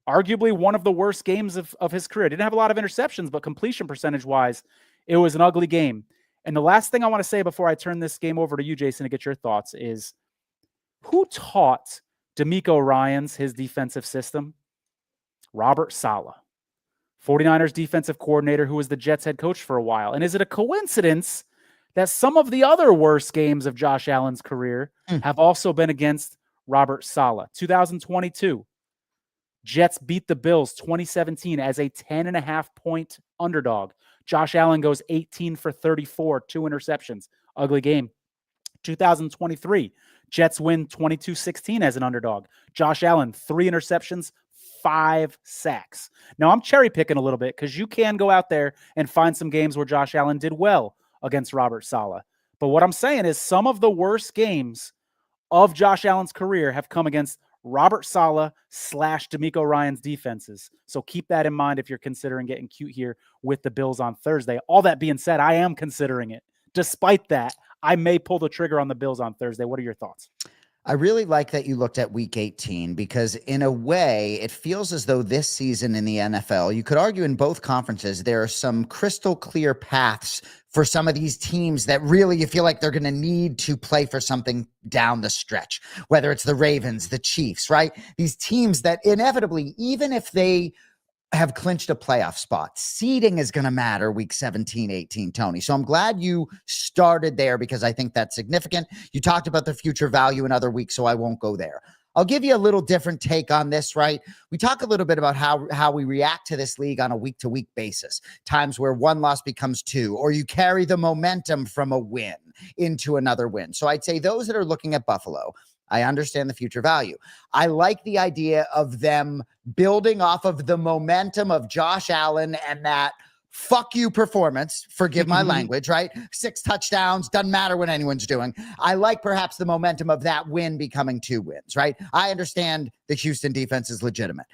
Arguably one of the worst games of his career. Didn't have a lot of interceptions, but completion percentage-wise, it was an ugly game. And the last thing I want to say before I turn this game over to you, Jason, to get your thoughts is, who taught DeMeco Ryans his defensive system? Robert Saleh, 49ers defensive coordinator who was the Jets head coach for a while. And is it a coincidence that some of the other worst games of Josh Allen's career have also been against Robert Saleh? 2022, Jets beat the Bills 2017 as a 10.5-point underdog. Josh Allen goes 18 for 34, 2 interceptions. Ugly game. 2023, Jets win 22-16 as an underdog. Josh Allen, 3 interceptions, 5 sacks. Now, I'm cherry picking a little bit because you can go out there and find some games where Josh Allen did well against Robert Saleh. But what I'm saying is some of the worst games of Josh Allen's career have come against Robert Saleh / DeMeco Ryans defenses. So keep that in mind if you're considering getting cute here with the Bills on Thursday. All that being said, I am considering it. Despite that, I may pull the trigger on the Bills on Thursday. What are your thoughts? I really like that you looked at week 18 because in a way it feels as though this season in the NFL, you could argue in both conferences, there are some crystal clear paths for some of these teams that really you feel like they're going to need to play for something down the stretch, whether it's the Ravens, the Chiefs, right? These teams that inevitably, even if they have clinched a playoff spot, seeding is going to matter week 17, 18, Tony. So I'm glad you started there because I think that's significant. You talked about the future value in other weeks, so I won't go there. I'll give you a little different take on this, right? We talk a little bit about how we react to this league on a week-to-week basis, times where one loss becomes 2, or you carry the momentum from a win into another win. So I'd say those that are looking at Buffalo, I understand the future value. I like the idea of them building off of the momentum of Josh Allen and that fuck you performance. Forgive my language, right? 6 touchdowns. Doesn't matter what anyone's doing. I like perhaps the momentum of that win becoming 2 wins, right? I understand the Houston defense is legitimate.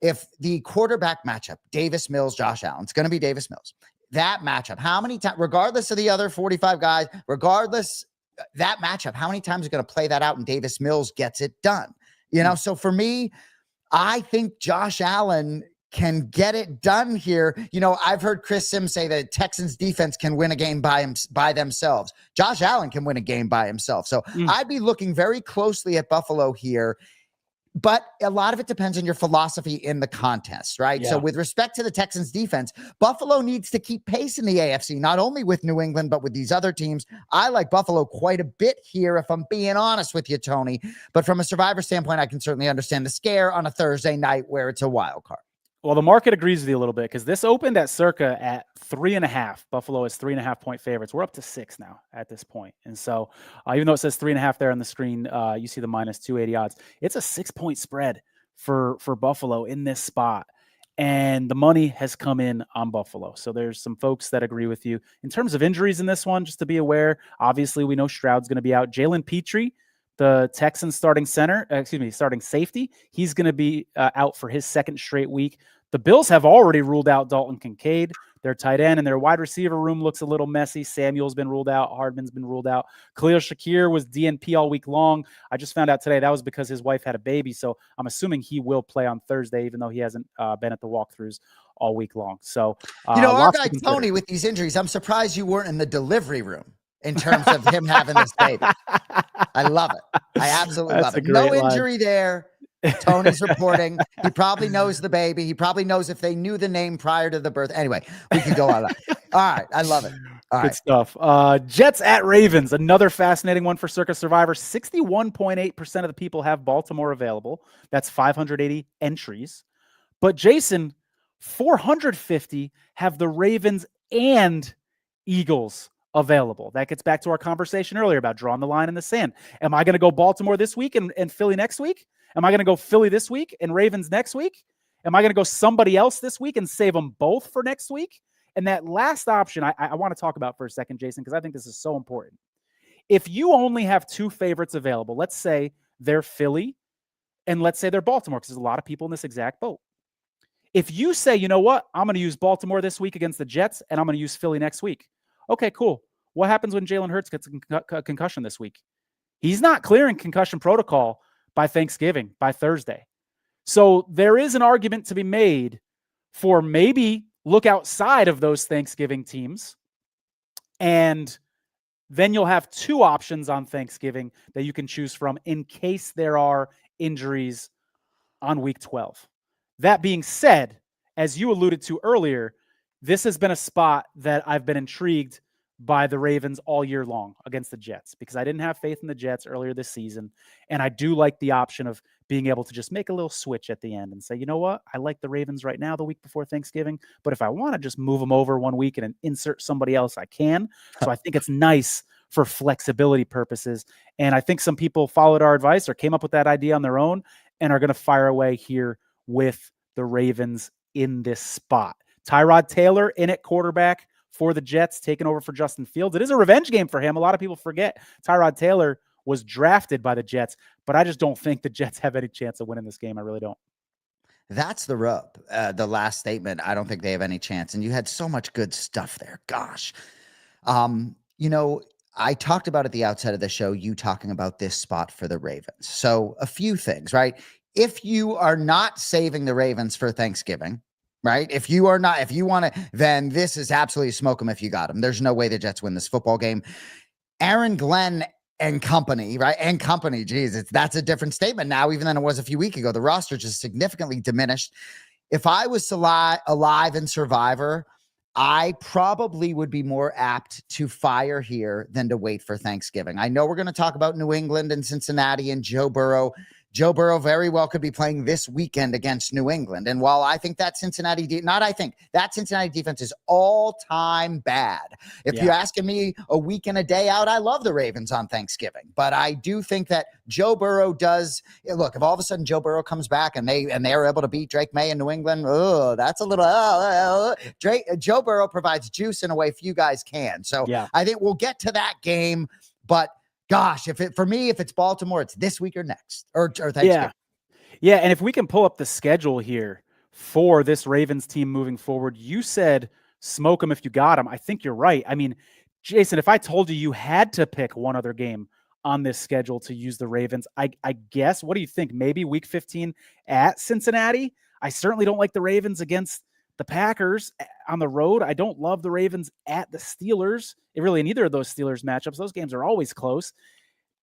If the quarterback matchup, Davis Mills, Josh Allen, it's going to be Davis Mills. That matchup, how many times, regardless of the other 45 guys, regardless that matchup, how many times is going to play that out and Davis Mills gets it done? You know, so for me, I think Josh Allen can get it done here. You know, I've heard Chris Sims say that Texans defense can win a game by themselves. Josh Allen can win a game by himself. So I'd be looking very closely at Buffalo here. But a lot of it depends on your philosophy in the contest, right? Yeah. So with respect to the Texans defense, Buffalo needs to keep pace in the AFC, not only with New England, but with these other teams. I like Buffalo quite a bit here, if I'm being honest with you, Tony. But from a Survivor standpoint, I can certainly understand the scare on a Thursday night where it's a wild card. Well, the market agrees with you a little bit because this opened at Circa at 3.5. Buffalo is 3.5-point favorites. We're up to 6 now at this point. And so even though it says 3.5 there on the screen, you see the minus 280 odds. It's a 6-point spread for Buffalo in this spot. and the money has come in on Buffalo. So there's some folks that agree with you. In terms of injuries in this one, just to be aware, obviously we know Stroud's going to be out. Jalen Petrie, the Texans starting safety, he's going to be out for his second straight week. The Bills have already ruled out Dalton Kincaid. Their tight end and their wide receiver room looks a little messy. Samuel's been ruled out. Hardman's been ruled out. Khalil Shakir was DNP all week long. I just found out today that was because his wife had a baby. So I'm assuming he will play on Thursday, even though he hasn't been at the walkthroughs all week long. So, our guy Tony with these injuries, I'm surprised you weren't in the delivery room in terms of him having this baby. I love it. I absolutely love it. No injury there. Tony's reporting. He probably knows the baby. He probably knows if they knew the name prior to the birth. Anyway, we can go on that. All right. I love it. All Good right. stuff. Jets at Ravens. Another fascinating one for Circa Survivor. 61.8% of the people have Baltimore available. That's 580 entries. But Jason, 450 have the Ravens and Eagles available. That gets back to our conversation earlier about drawing the line in the sand. Am I going to go Baltimore this week and Philly next week? Am I going to go Philly this week and Ravens next week? Am I going to go somebody else this week and save them both for next week? And that last option I want to talk about for a second, Jason, because I think this is so important. If you only have two favorites available, let's say they're Philly and let's say they're Baltimore, because there's a lot of people in this exact boat. If you say, you know what, I'm going to use Baltimore this week against the Jets and I'm going to use Philly next week. Okay, cool. What happens when Jalen Hurts gets a concussion this week? He's not clearing concussion protocol by Thanksgiving, by Thursday. So there is an argument to be made for maybe look outside of those Thanksgiving teams, and then you'll have two options on Thanksgiving that you can choose from in case there are injuries on week 12. That being said, as you alluded to earlier, this has been a spot that I've been intrigued by the Ravens all year long against the Jets, because I didn't have faith in the Jets earlier this season. And I do like the option of being able to just make a little switch at the end and say, you know what, I like the Ravens right now the week before Thanksgiving, but if I want to just move them over one week and insert somebody else, I can. So I think it's nice for flexibility purposes. And I think some people followed our advice or came up with that idea on their own and are going to fire away here with the Ravens in this spot. Tyrod Taylor in at quarterback for the Jets, taking over for Justin Fields. It is a revenge game for him. A lot of people forget Tyrod Taylor was drafted by the Jets, but I just don't think the Jets have any chance of winning this game. I really don't. That's the rub. The last statement, I don't think they have any chance. And you had so much good stuff there. Gosh. I talked about at the outset of the show, you talking about this spot for the Ravens. So a few things, right? If you are not saving the Ravens for Thanksgiving, right? If you want to, then this is absolutely smoke them if you got them. There's no way the Jets win this football game. Aaron Glenn and company, right? And company, geez, that's a different statement now, even than it was a few weeks ago. The roster just significantly diminished. If I was alive in Survivor, I probably would be more apt to fire here than to wait for Thanksgiving. I know we're going to talk about New England and Cincinnati and Joe Burrow. Joe Burrow very well could be playing this weekend against New England. And while I think that Cincinnati defense is all-time bad. If you're asking me a week and a day out, I love the Ravens on Thanksgiving. But I do think that Joe Burrow look, if all of a sudden Joe Burrow comes back and they're able to beat Drake May in New England, that's a little Joe Burrow provides juice in a way few guys can. So I think we'll get to that game, but gosh, if it's Baltimore, it's this week or next or Thanksgiving. Yeah. And if we can pull up the schedule here for this Ravens team moving forward, you said smoke them if you got them. I think you're right. I mean, Jason, if I told you had to pick one other game on this schedule to use the Ravens, I guess, what do you think? Maybe week 15 at Cincinnati? I certainly don't like the Ravens against the Packers on the road. I don't love the Ravens at the Steelers. Really, in either of those Steelers matchups, those games are always close.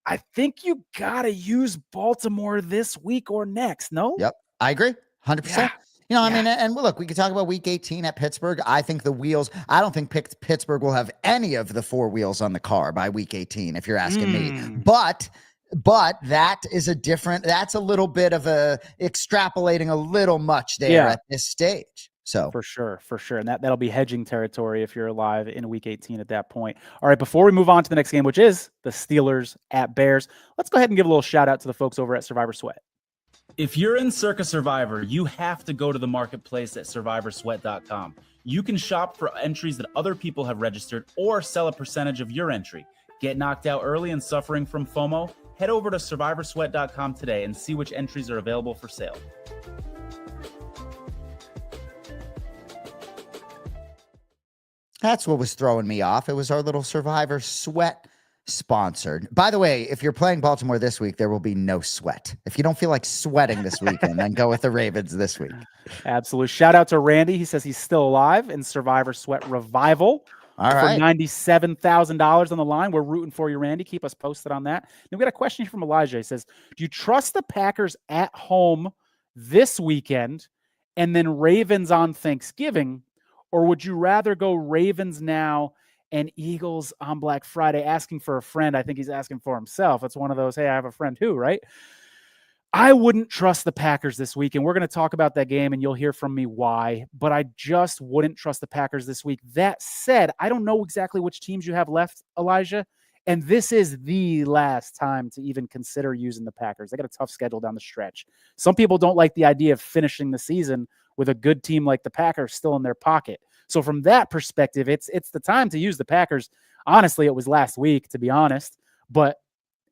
I think you got to use Baltimore this week or next. No? Yep. I agree. 100%. Yeah. I mean, and look, we could talk about week 18 at Pittsburgh. I don't think Pittsburgh will have any of the four wheels on the car by week 18, if you're asking me. But that's a little bit of extrapolating a little much there at this stage. So for sure. And that'll be hedging territory if you're alive in week 18 at that point. All right, before we move on to the next game, which is the Steelers at Bears, let's go ahead and give a little shout out to the folks over at Survivor Sweat. If you're in Circa Survivor, you have to go to the marketplace at survivorsweat.com. You can shop for entries that other people have registered or sell a percentage of your entry. Get knocked out early and suffering from FOMO? Head over to survivorsweat.com today and see which entries are available for sale. That's what was throwing me off. It was our little Survivor Sweat sponsored. By the way, if you're playing Baltimore this week, there will be no sweat. If you don't feel like sweating this weekend, then go with the Ravens this week. Absolute. Shout out to Randy. He says he's still alive in Survivor Sweat Revival. All for right. $97,000 on the line. We're rooting for you, Randy. Keep us posted on that. And we got a question here from Elijah. He says, do you trust the Packers at home this weekend and then Ravens on Thanksgiving? Or would you rather go Ravens now and Eagles on Black Friday? Asking for a friend. I think he's asking for himself. It's one of those, hey, I have a friend too, right? I wouldn't trust the Packers this week, and we're going to talk about that game, and you'll hear from me why, but I just wouldn't trust the Packers this week. That said, I don't know exactly which teams you have left, Elijah, and this is the last time to even consider using the Packers. They got a tough schedule down the stretch. Some people don't like the idea of finishing the season with a good team like the Packers still in their pocket. So from that perspective, it's the time to use the Packers. Honestly, it was last week, to be honest, but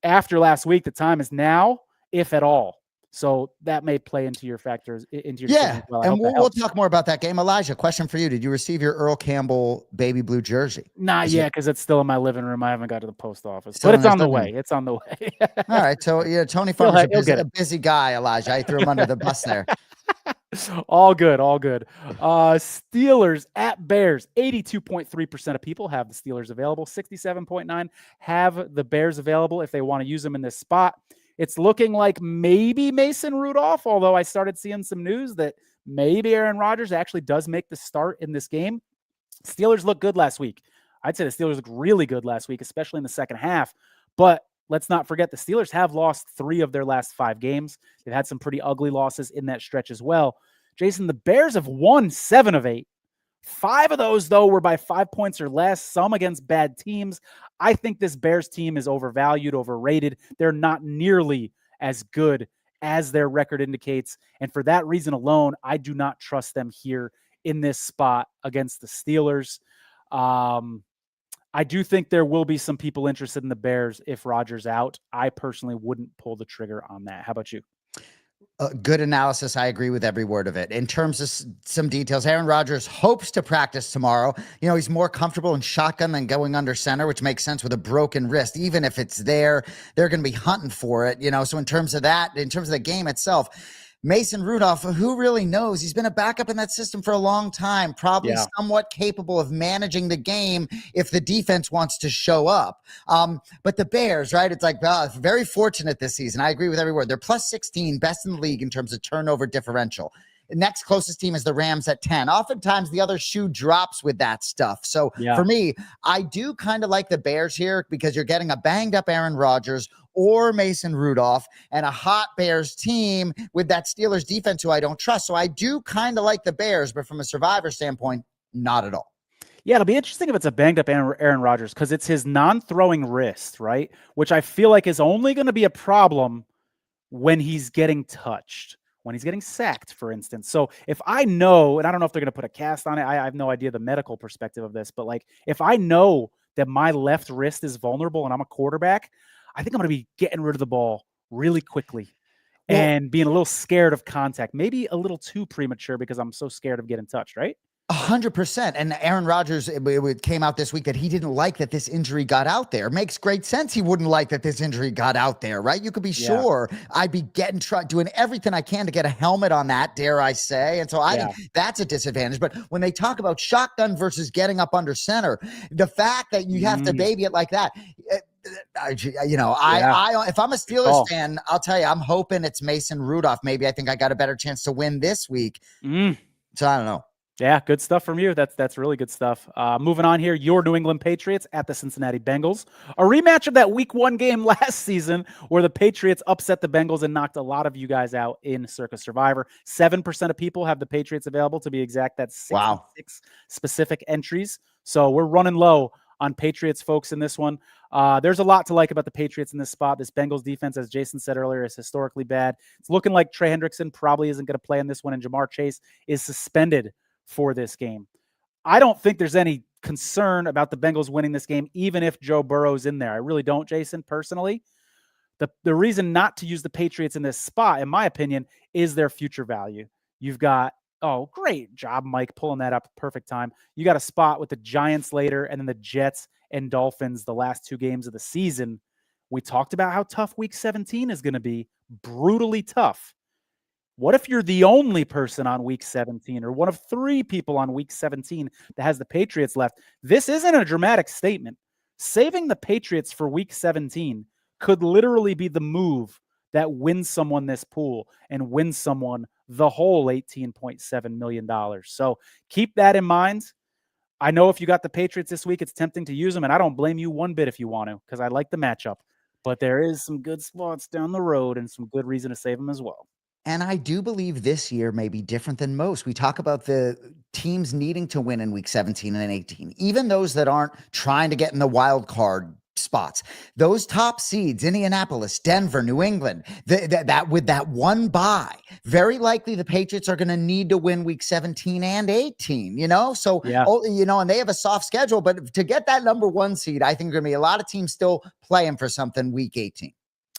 after last week, the time is now, if at all. So that may play into your factors, into your yeah. Well. And we'll talk more about that game. Elijah, question for you. Did you receive your Earl Campbell baby blue jersey? Not yet, because it's still in my living room. I haven't got to the post office, but it's on the way. It's on the way. All right. So yeah, Tony Farmer's a busy guy, Elijah. I threw him under the bus there. All good. Steelers at Bears. 82.3% of people have the Steelers available. 67.9% have the Bears available if they want to use them in this spot. It's looking like maybe Mason Rudolph, although I started seeing some news that maybe Aaron Rodgers actually does make the start in this game. Steelers looked good last week. I'd say the Steelers looked really good last week, especially in the second half. But let's not forget the Steelers have lost 3 of their last 5 games. They've had some pretty ugly losses in that stretch as well. Jason, the Bears have won 7 of 8. 5 of those, though, were by 5 points or less, some against bad teams. I think this Bears team is overvalued, overrated. They're not nearly as good as their record indicates. And for that reason alone, I do not trust them here in this spot against the Steelers. I do think there will be some people interested in the Bears if Rodgers out. I personally wouldn't pull the trigger on that. How about you? Good analysis. I agree with every word of it. In terms of some details, Aaron Rodgers hopes to practice tomorrow. You know, he's more comfortable in shotgun than going under center, which makes sense with a broken wrist. Even if it's there, they're going to be hunting for it, you know. So in terms of that, in terms of the game itself, Mason Rudolph, who really knows? He's been a backup in that system for a long time, probably somewhat capable of managing the game if the defense wants to show up. But the Bears, right? It's like, very fortunate this season. I agree with every word. They're plus 16, best in the league in terms of turnover differential. The next closest team is the Rams at 10. Oftentimes the other shoe drops with that stuff. So for me, I do kind of like the Bears here because you're getting a banged up Aaron Rodgers or Mason Rudolph and a hot Bears team with that Steelers defense who I don't trust. So I do kind of like the Bears, but from a survivor standpoint, not at all. Yeah, it'll be interesting if it's a banged up Aaron Rodgers because it's his non-throwing wrist, right? Which I feel like is only going to be a problem when he's getting touched, when he's getting sacked, for instance. So if I know, and I don't know if they're going to put a cast on it, I have no idea the medical perspective of this, but like if I know that my left wrist is vulnerable and I'm a quarterback, I think I'm going to be getting rid of the ball really quickly and being a little scared of contact, maybe a little too premature because I'm so scared of getting touched, right? 100%. And Aaron Rodgers, it came out this week that he didn't like that this injury got out there. Makes great sense. He wouldn't like that this injury got out there, right? You could be sure I'd be doing everything I can to get a helmet on that, dare I say. And so I think that's a disadvantage. But when they talk about shotgun versus getting up under center, the fact that you have to baby it like that, you know, if I'm a Steelers fan, I'll tell you, I'm hoping it's Mason Rudolph. Maybe I think I got a better chance to win this week. So I don't know. Yeah, good stuff from you. That's really good stuff. Moving on here, your New England Patriots at the Cincinnati Bengals. A rematch of that Week 1 game last season where the Patriots upset the Bengals and knocked a lot of you guys out in Circa Survivor. 7% of people have the Patriots available. To be exact, that's 66 specific entries. So we're running low on Patriots folks in this one. There's a lot to like about the Patriots in this spot. This Bengals defense, as Jason said earlier, is historically bad. It's looking like Trey Hendrickson probably isn't going to play in this one, and Jamar Chase is suspended for this game. I don't think there's any concern about the Bengals winning this game, even if Joe Burrow's in there. I really don't, Jason, personally. The reason not to use the Patriots in this spot, in my opinion, is their future value. You've got, oh, great job, Mike, pulling that up. Perfect time. You got a spot with the Giants later and then the Jets and Dolphins the last 2 games of the season. We talked about how tough week 17 is going to be, brutally tough. What if you're the only person on week 17 or one of 3 people on week 17 that has the Patriots left? This isn't a dramatic statement. Saving the Patriots for week 17 could literally be the move that wins someone this pool and wins someone the whole $18.7 million. So keep that in mind. I know if you got the Patriots this week, it's tempting to use them, and I don't blame you one bit if you want to, because I like the matchup. But there is some good spots down the road and some good reason to save them as well. And I do believe this year may be different than most. We talk about the teams needing to win in week 17 and 18, even those that aren't trying to get in the wild card spots. Those top seeds, Indianapolis, Denver, New England, that with that one bye, very likely the Patriots are going to need to win week 17 and 18, So, and they have a soft schedule, but to get that number 1 seed, I think there's going to be a lot of teams still playing for something week 18.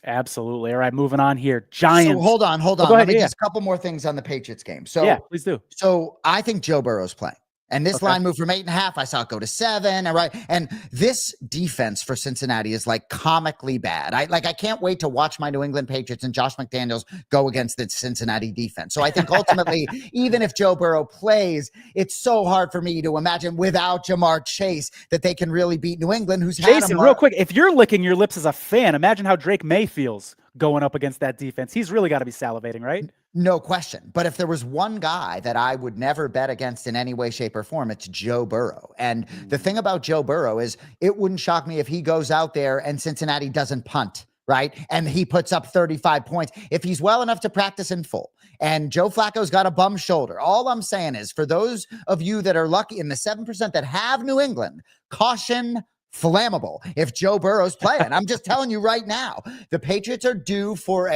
Absolutely. All right, moving on here. Giants. So hold on. Go ahead, Let me just a couple more things on the Patriots game. So yeah, please do. So I think Joe Burrow's playing. And this line moved from 8.5. I saw it go to 7. And this defense for Cincinnati is like comically bad. I can't wait to watch my New England Patriots and Josh McDaniels go against the Cincinnati defense. So I think ultimately, even if Joe Burrow plays, it's so hard for me to imagine without Jamar Chase that they can really beat New England, who's Jason, real quick, if you're licking your lips as a fan, imagine how Drake May feels going up against that defense. He's really got to be salivating, right? No question. But if there was one guy that I would never bet against in any way, shape, or form, it's Joe Burrow. And the thing about Joe Burrow is it wouldn't shock me if he goes out there and Cincinnati doesn't punt, right? And he puts up 35 points if he's well enough to practice in full. And Joe Flacco's got a bum shoulder. All I'm saying is for those of you that are lucky in the 7% that have New England, caution flammable if Joe Burrow's playing. I'm just telling you right now, the Patriots are due for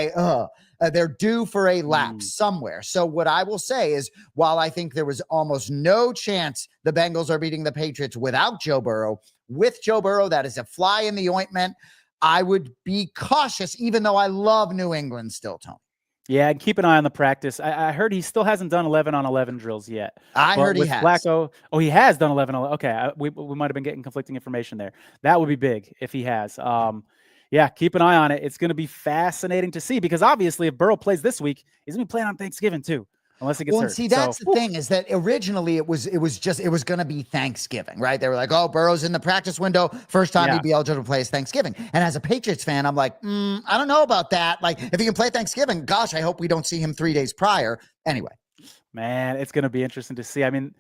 they're due for a lapse somewhere. So what I will say is, while I think there was almost no chance the Bengals are beating the Patriots without Joe Burrow, with Joe Burrow, that is a fly in the ointment. I would be cautious, even though I love New England still, Tony. Yeah, and keep an eye on the practice. I heard he still hasn't done 11-on-11 drills yet. I heard he has. Flacco, he has done 11-on-11. Okay, we might have been getting conflicting information there. That would be big if he has. Yeah, keep an eye on it. It's going to be fascinating to see because obviously if Burrow plays this week, he's going to be playing on Thanksgiving too. Unless it gets hurt. See, that's the thing is that originally it was going to be Thanksgiving, right? They were like, oh, Burrow's in the practice window. First time he'd be eligible to play is Thanksgiving. And as a Patriots fan, I'm like, I don't know about that. Like, if he can play Thanksgiving, gosh, I hope we don't see him 3 days prior. Anyway. Man, it's going to be interesting to see. I mean,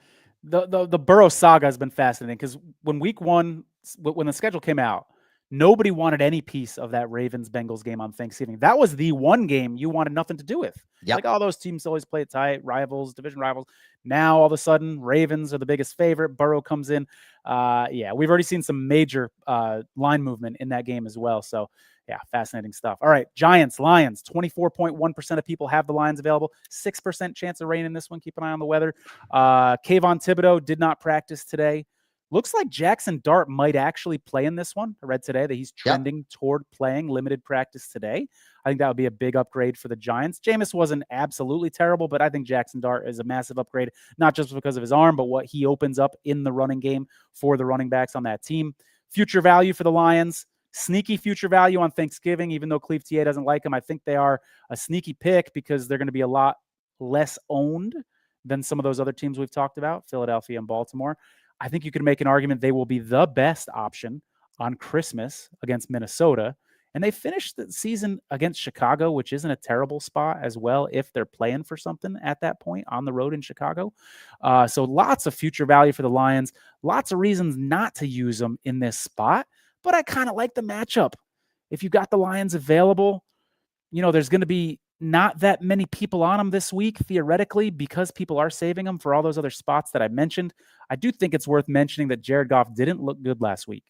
the Burrow saga has been fascinating because when week 1, when the schedule came out, nobody wanted any piece of that Ravens-Bengals game on Thanksgiving. That was the one game you wanted nothing to do with. Yep. Like, all those teams always play it tight, rivals, division rivals. Now, all of a sudden, Ravens are the biggest favorite. Burrow comes in. We've already seen some major line movement in that game as well. So, yeah, fascinating stuff. All right, Giants, Lions. 24.1% of people have the Lions available. 6% chance of rain in this one. Keep an eye on the weather. Kayvon Thibodeau did not practice today. Looks like Jackson Dart might actually play in this one. I read today that he's trending toward playing limited practice today. I think that would be a big upgrade for the Giants. Jameis wasn't absolutely terrible, but I think Jackson Dart is a massive upgrade, not just because of his arm, but what he opens up in the running game for the running backs on that team. Future value for the Lions. Sneaky future value on Thanksgiving, even though Cleve TA doesn't like him. I think they are a sneaky pick because they're going to be a lot less owned than some of those other teams we've talked about, Philadelphia and Baltimore. I think you could make an argument they will be the best option on Christmas against Minnesota. And they finished the season against Chicago, which isn't a terrible spot as well if they're playing for something at that point on the road in Chicago. So lots of future value for the Lions. Lots of reasons not to use them in this spot. But I kind of like the matchup. If you got the Lions available, there's going to be not that many people on him this week, theoretically, because people are saving him for all those other spots that I mentioned. I do think it's worth mentioning that Jared Goff didn't look good last week.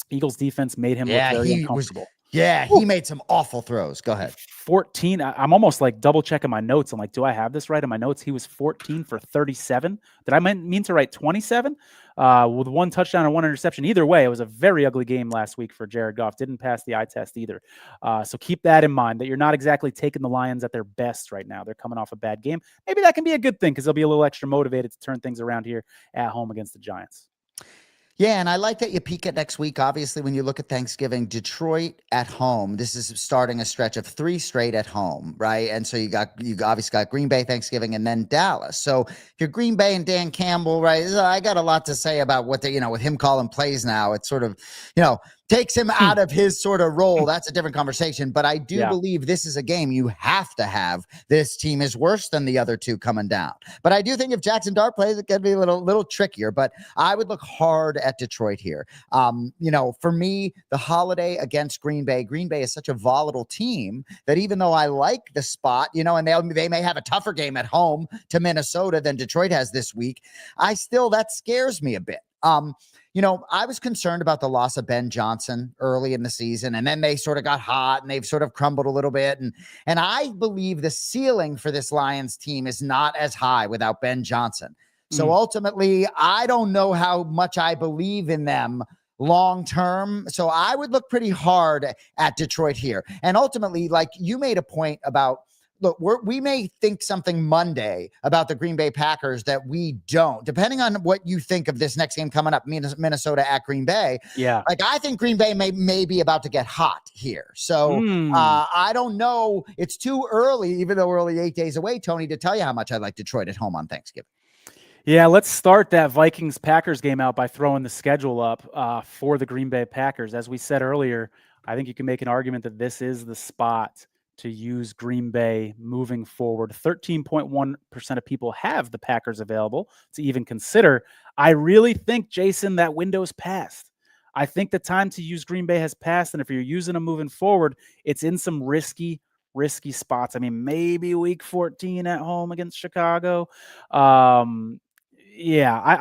Eagles defense made him look very uncomfortable. He made some awful throws. Go ahead. 14. I'm almost like double checking my notes. I'm like, do I have this right in my notes? He was 14 for 37. Did I mean to write 27? With 1 touchdown and 1 interception. Either way, it was a very ugly game last week for Jared Goff. Didn't pass the eye test either. So keep that in mind, that you're not exactly taking the Lions at their best right now. They're coming off a bad game. Maybe that can be a good thing because they'll be a little extra motivated to turn things around here at home against the Giants. Yeah, and I like that you peek at next week. Obviously, when you look at Thanksgiving, Detroit at home, this is starting a stretch of 3 straight at home, right? And so you obviously got Green Bay Thanksgiving and then Dallas. So if you're Green Bay and Dan Campbell, right? I got a lot to say about what they, with him calling plays now. It's sort of, takes him out of his sort of role. That's a different conversation. But I do believe this is a game you have to have. This team is worse than the other two coming down. But I do think if Jackson Dart plays, it could be a little trickier. But I would look hard at Detroit here. For me, the holiday against Green Bay is such a volatile team that even though I like the spot, and they may have a tougher game at home to Minnesota than Detroit has this week, that scares me a bit. I was concerned about the loss of Ben Johnson early in the season, and then they sort of got hot and they've sort of crumbled a little bit. And I believe the ceiling for this Lions team is not as high without Ben Johnson. So ultimately, I don't know how much I believe in them long term. So I would look pretty hard at Detroit here. And ultimately, like you made a point about, look, we may think something Monday about the Green Bay Packers that we don't, depending on what you think of this next game coming up, Minnesota at Green Bay. Yeah. Like, I think Green Bay may be about to get hot here. So I don't know. It's too early, even though we're only 8 days away, Tony, to tell you how much I like Detroit at home on Thanksgiving. Yeah, let's start that Vikings-Packers game out by throwing the schedule up for the Green Bay Packers. As we said earlier, I think you can make an argument that this is the spot to use Green Bay moving forward. 13.1% of people have the Packers available to even consider. I really think, Jason, that window's passed. I think the time to use Green Bay has passed, and if you're using them moving forward, it's in some risky spots. I mean, maybe week 14 at home against Chicago. I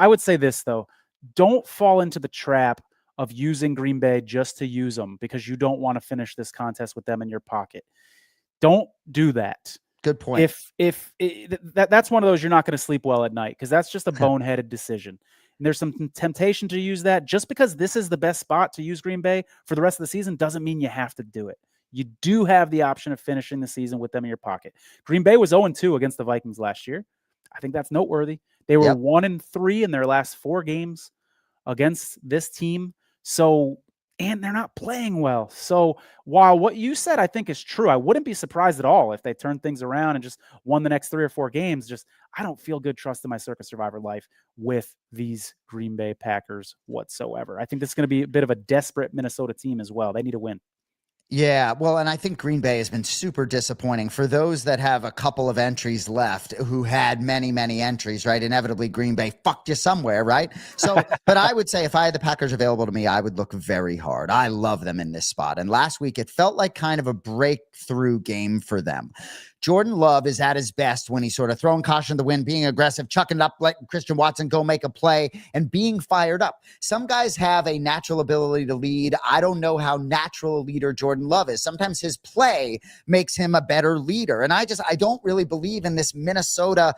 would say this, though. Don't fall into the trap of using Green Bay just to use them because you don't want to finish this contest with them in your pocket. Don't do that. Good point. That's one of those you're not going to sleep well at night because that's just a boneheaded decision. And there's some temptation to use that. Just because this is the best spot to use Green Bay for the rest of the season doesn't mean you have to do it. You do have the option of finishing the season with them in your pocket. Green Bay was 0-2 against the Vikings last year. I think that's noteworthy. They were 1-3 in their last 4 games against this team. And they're not playing well. So while what you said I think is true, I wouldn't be surprised at all if they turned things around and just won the next 3 or 4 games. I don't feel good trusting my Circa Survivor life with these Green Bay Packers whatsoever. I think this is going to be a bit of a desperate Minnesota team as well. They need a win. Yeah, well, and I think Green Bay has been super disappointing for those that have a couple of entries left who had many, many entries, right? Inevitably, Green Bay fucked you somewhere, right? So, but I would say if I had the Packers available to me, I would look very hard. I love them in this spot. And last week, it felt like kind of a breakthrough game for them. Jordan Love is at his best when he's sort of throwing caution to the wind, being aggressive, chucking it up, letting Christian Watson go make a play, and being fired up. Some guys have a natural ability to lead. I don't know how natural a leader Jordan Love is. Sometimes his play makes him a better leader. And I don't really believe in this Minnesota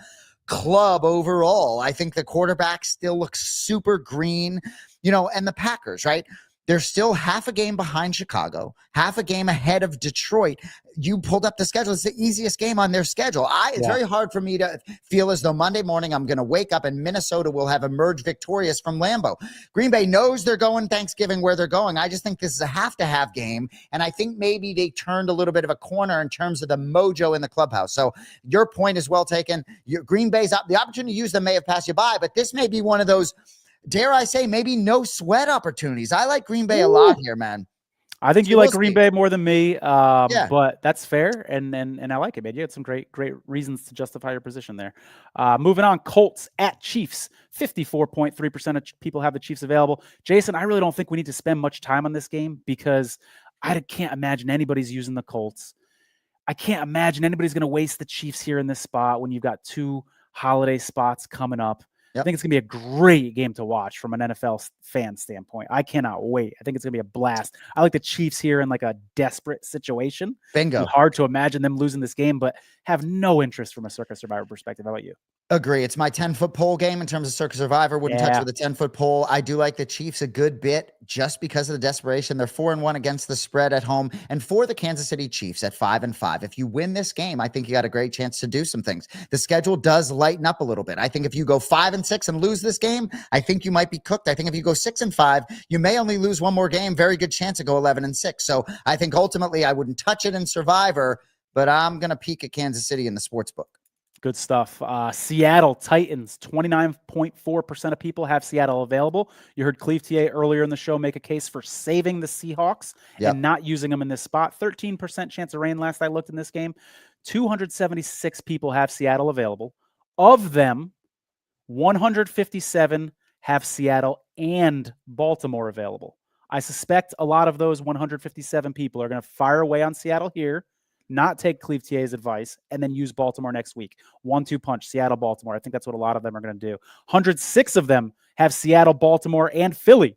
club overall. I think the quarterback still looks super green, and the Packers, right? They're still half a game behind Chicago, half a game ahead of Detroit. You pulled up the schedule. It's the easiest game on their schedule. It's very hard for me to feel as though Monday morning I'm going to wake up and Minnesota will have emerged victorious from Lambeau. Green Bay knows they're going Thanksgiving where they're going. I just think this is a have-to-have game, and I think maybe they turned a little bit of a corner in terms of the mojo in the clubhouse. So your point is well taken. Green Bay's the opportunity to use them may have passed you by, but this may be one of those, dare I say, maybe no sweat opportunities. I like Green Bay a lot here, man. I think you like Green Bay more than me, but that's fair, and I like it, man. You had some great reasons to justify your position there. Moving on, Colts at Chiefs. 54.3% of people have the Chiefs available. Jason, I really don't think we need to spend much time on this game because I can't imagine anybody's using the Colts. I can't imagine anybody's going to waste the Chiefs here in this spot when you've got 2 holiday spots coming up. I think it's going to be a great game to watch from an NFL fan standpoint. I cannot wait. I think it's going to be a blast. I like the Chiefs here in like a desperate situation. Bingo. It's hard to imagine them losing this game, but have no interest from a Circa Survivor perspective. How about you? Agree. It's my 10-foot pole game in terms of Circa Survivor. Wouldn't touch with a 10-foot pole. I do like the Chiefs a good bit just because of the desperation. They're 4-1 against the spread at home. And for the Kansas City Chiefs at 5-5, if you win this game, I think you got a great chance to do some things. The schedule does lighten up a little bit. I think if you go 5-6 and lose this game, I think you might be cooked. I think if you go 6-5, you may only lose one more game. Very good chance to go 11-6. So I think ultimately I wouldn't touch it in Survivor, but I'm going to peek at Kansas City in the sports book. Good stuff. Seattle Titans, 29.4% of people have Seattle available. You heard Cleve TA earlier in the show make a case for saving the Seahawks and not using them in this spot. 13% chance of rain last I looked in this game. 276 people have Seattle available. Of them, 157 have Seattle and Baltimore available. I suspect a lot of those 157 people are going to fire away on Seattle here, not take Cleve TA's advice, and then use Baltimore next week. 1-2 punch, Seattle, Baltimore. I think that's what a lot of them are going to do. 106 of them have Seattle, Baltimore, and Philly.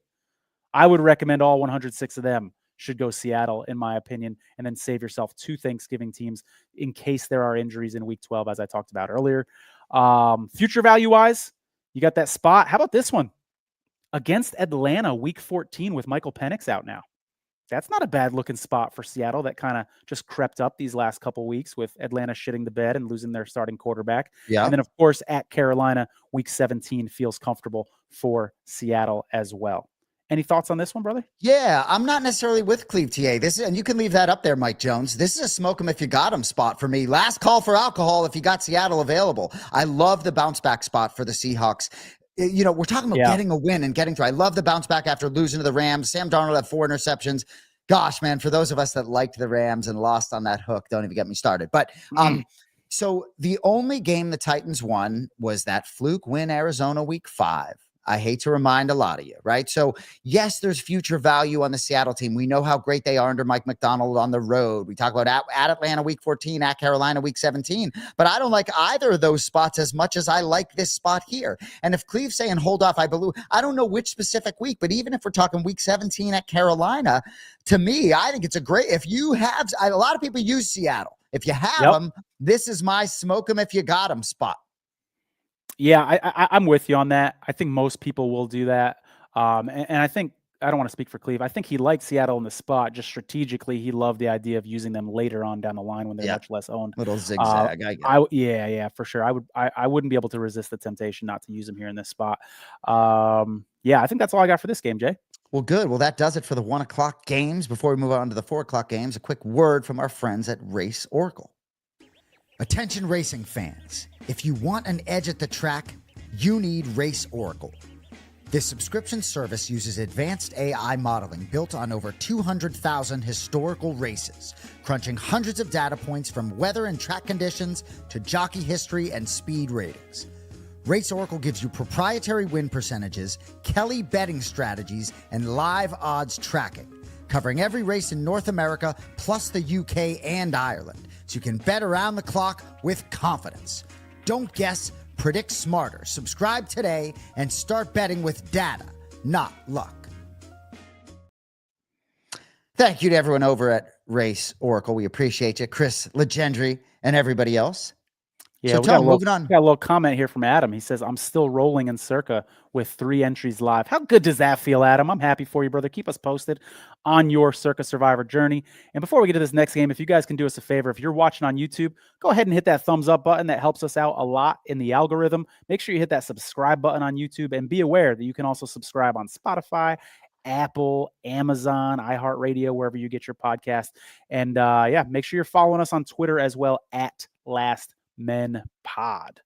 I would recommend all 106 of them should go Seattle, in my opinion, and then save yourself 2 Thanksgiving teams in case there are injuries in week 12, as I talked about earlier. Future value-wise, you got that spot. How about this one? Against Atlanta, week 14 with Michael Penix out now. That's not a bad looking spot for Seattle that kind of just crept up these last couple weeks with Atlanta shitting the bed and losing their starting quarterback. Yeah. And then, of course, at Carolina, week 17 feels comfortable for Seattle as well. Any thoughts on this one, brother? Yeah, I'm not necessarily with Cleve TA. And you can leave that up there, Mike Jones. This is a smoke 'em if you got 'em spot for me. Last call for alcohol if you got Seattle available. I love the bounce back spot for the Seahawks. You know, we're talking about getting a win and getting through. I love the bounce back after losing to the Rams. Sam Darnold had 4 interceptions. Gosh, man, for those of us that liked the Rams and lost on that hook, don't even get me started. But so the only game the Titans won was that fluke win Arizona week 5. I hate to remind a lot of you, right? So yes, there's future value on the Seattle team. We know how great they are under Mike McDonald on the road. We talk about at Atlanta week 14, at Carolina week 17, but I don't like either of those spots as much as I like this spot here. And if Cleve's saying hold off, I don't know which specific week, but even if we're talking week 17 at Carolina, to me, I think it's a great, if you have, a lot of people use Seattle. If you have them, this is my smoke them if you got them spot. Yeah, I'm with you on that. I think most people will do that. And I think, I don't want to speak for Cleve. I think he liked Seattle in the spot. Just strategically, he loved the idea of using them later on down the line when they're much less owned. Little zigzag. Yeah, for sure. I wouldn't be able to resist the temptation not to use him here in this spot. Yeah, I think that's all I got for this game, Jay. Well, good. Well, that does it for the 1 o'clock games. Before we move on to the 4 o'clock games, a quick word from our friends at Race Oracle. Attention racing fans, if you want an edge at the track, you need Race Oracle. This subscription service uses advanced AI modeling built on over 200,000 historical races, crunching hundreds of data points from weather and track conditions to jockey history and speed ratings. Race Oracle gives you proprietary win percentages, Kelly betting strategies, and live odds tracking, covering every race in North America, plus the UK and Ireland, so you can bet around the clock with confidence. Don't guess, predict smarter. Subscribe today and start betting with data, not luck. Thank you to everyone over at Race Oracle. We appreciate you, Chris Legendry, and everybody else. Yeah, so Tom, moving on. We got a little comment here from Adam. He says, I'm still rolling in Circa with 3 entries live. How good does that feel, Adam? I'm happy for you, brother. Keep us posted on your Circa Survivor journey. And before we get to this next game, if you guys can do us a favor, if you're watching on YouTube, go ahead and hit that thumbs up button. That helps us out a lot in the algorithm. Make sure you hit that subscribe button on YouTube, and be aware that you can also subscribe on Spotify, Apple, Amazon, iHeartRadio, wherever you get your podcast. And yeah, make sure you're following us on Twitter as well at LastMenPod.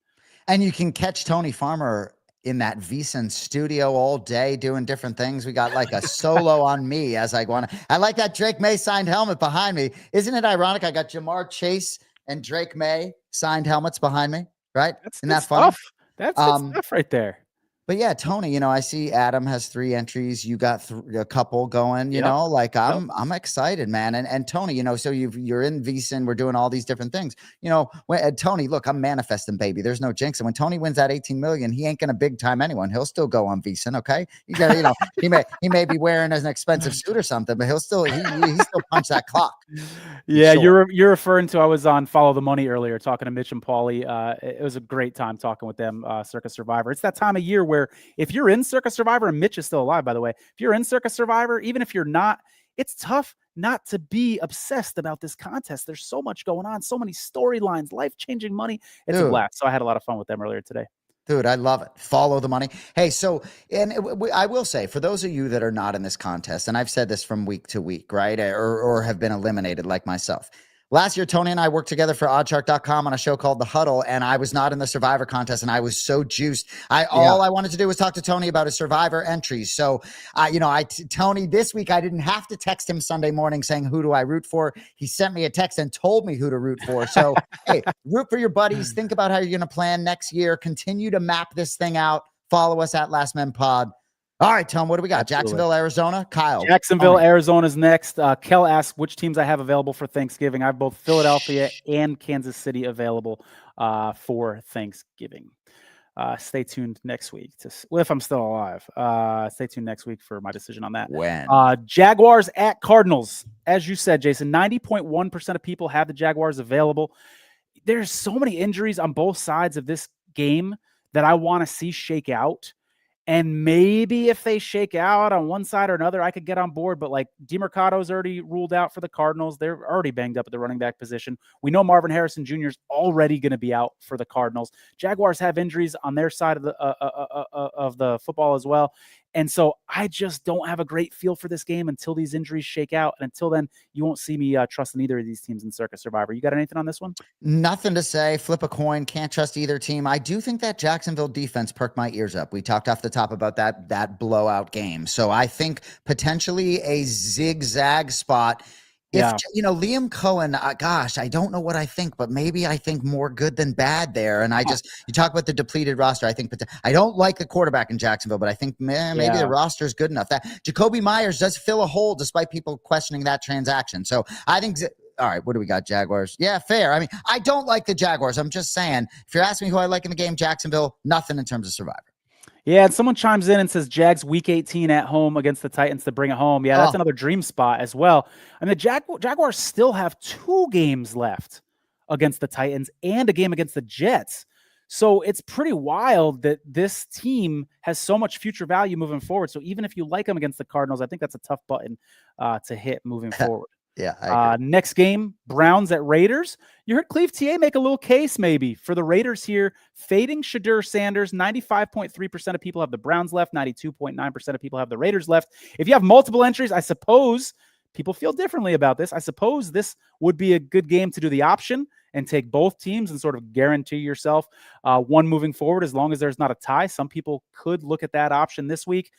And you can catch Tony Farmer in that VSiN studio all day doing different things. We got like a solo on me as I go on. I like that Drake May signed helmet behind me. Isn't it ironic? I got Jamar Chase and Drake May signed helmets behind me, right? That's Isn't that fun? That's good stuff right there. But yeah, Tony, I see Adam has 3 entries. You got a couple going, Yep. like Yep. I'm excited, man. And Tony, so you're in VSiN, we're doing all these different things. Tony, look, I'm manifesting, baby. There's no jinx. And when Tony wins that 18 million, he ain't gonna big time anyone. He'll still go on VSiN, okay? You got, he may be wearing an expensive suit or something, but he'll still he still punch that clock. Yeah, Sure. you're referring to, I was on Follow the Money earlier talking to Mitch and Paulie. It was a great time talking with them, Circa Survivor. It's that time of year where if you're in Circa Survivor, and Mitch is still alive, by the way, if you're in Circa Survivor, even if you're not, it's tough not to be obsessed about this contest. There's so much going on, so many storylines, life-changing money. It's a blast. So I had a lot of fun with them earlier today. Dude, I love it. Follow the money. Hey, I will say, for those of you that are not in this contest, and I've said this from week to week, right? Or have been eliminated like myself. Last year, Tony and I worked together for oddshark.com on a show called The Huddle, and I was not in the Survivor contest, and I was so juiced. All I wanted to do was talk to Tony about his Survivor entries. So, Tony, this week, I didn't have to text him Sunday morning saying, who do I root for? He sent me a text and told me who to root for. So, hey, root for your buddies. Think about how you're going to plan next year. Continue to map this thing out. Follow us at Last Men Pod. All right, Tom, what do we got? Absolutely. Jacksonville, Arizona. Kyle. Jacksonville, Arizona's next. Kel asks which teams I have available for Thanksgiving. I have both Philadelphia and Kansas City available for Thanksgiving. Stay tuned next week if I'm still alive. Stay tuned next week for my decision on that. When? Jaguars at Cardinals. As you said, Jason, 90.1% of people have the Jaguars available. There's so many injuries on both sides of this game that I want to see shake out. And maybe if they shake out on one side or another, I could get on board. But like DeMercado's already ruled out for the Cardinals. They're already banged up at the running back position. We know Marvin Harrison Jr. is already going to be out for the Cardinals. Jaguars have injuries on their side of the football as well. And so I just don't have a great feel for this game until these injuries shake out. And until then, you won't see me trusting either of these teams in Circa Survivor. You got anything on this one? Nothing to say. Flip a coin. Can't trust either team. I do think that Jacksonville defense perked my ears up. We talked off the top about that blowout game. So I think potentially a zigzag spot. If, Liam Cohen, gosh, I don't know what I think, but maybe I think more good than bad there. And you talk about the depleted roster. I think, I don't like the quarterback in Jacksonville, but I think maybe the roster is good enough. That Jacoby Myers does fill a hole despite people questioning that transaction. So I think, all right, what do we got? Jaguars. Yeah, fair. I mean, I don't like the Jaguars. I'm just saying, if you're asking me who I like in the game, Jacksonville, nothing in terms of Survivor. Yeah, and someone chimes in and says Jags week 18 at home against the Titans to bring it home. Yeah, that's another dream spot as well. I mean, the Jaguars still have 2 games left against the Titans and a game against the Jets. So it's pretty wild that this team has so much future value moving forward. So even if you like them against the Cardinals, I think that's a tough button to hit moving forward. Yeah. Next game, Browns at Raiders. You heard Cleve TA make a little case maybe for the Raiders here, fading Shadur Sanders. 95.3% of people have the Browns left. 92.9% of people have the Raiders left. If you have multiple entries, I suppose people feel differently about this. I suppose this would be a good game to do the option and take both teams and sort of guarantee yourself one moving forward as long as there's not a tie. Some people could look at that option this week.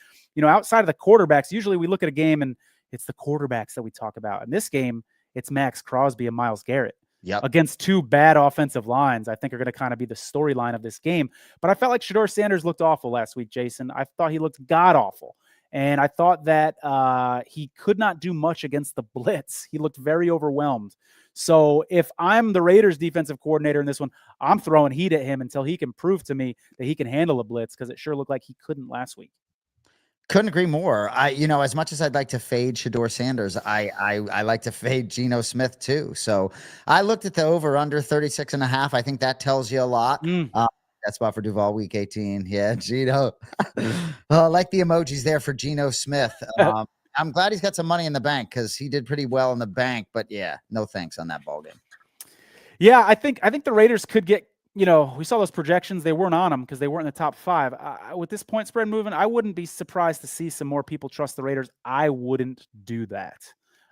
Outside of the quarterbacks, usually we look at a game and it's the quarterbacks that we talk about. In this game, it's Max Crosby and Myles Garrett against 2 bad offensive lines. I think are going to kind of be the storyline of this game. But I felt like Shadur Sanders looked awful last week, Jason. I thought he looked god-awful. And I thought that he could not do much against the blitz. He looked very overwhelmed. So if I'm the Raiders defensive coordinator in this one, I'm throwing heat at him until he can prove to me that he can handle a blitz, because it sure looked like he couldn't last week. Couldn't agree more. As much as I'd like to fade Shadur Sanders, I like to fade Geno Smith too. So I looked at the over under 36.5. I think that tells you a lot. That spot for Duval week 18. Yeah, Geno. I like the emojis there for Geno Smith. I'm glad he's got some money in the bank because he did pretty well in the bank. But yeah, no thanks on that ball game. Yeah, I think the Raiders could get. We saw those projections. They weren't on them because they weren't in the top 5. With this point spread moving, I wouldn't be surprised to see some more people trust the Raiders. I wouldn't do that.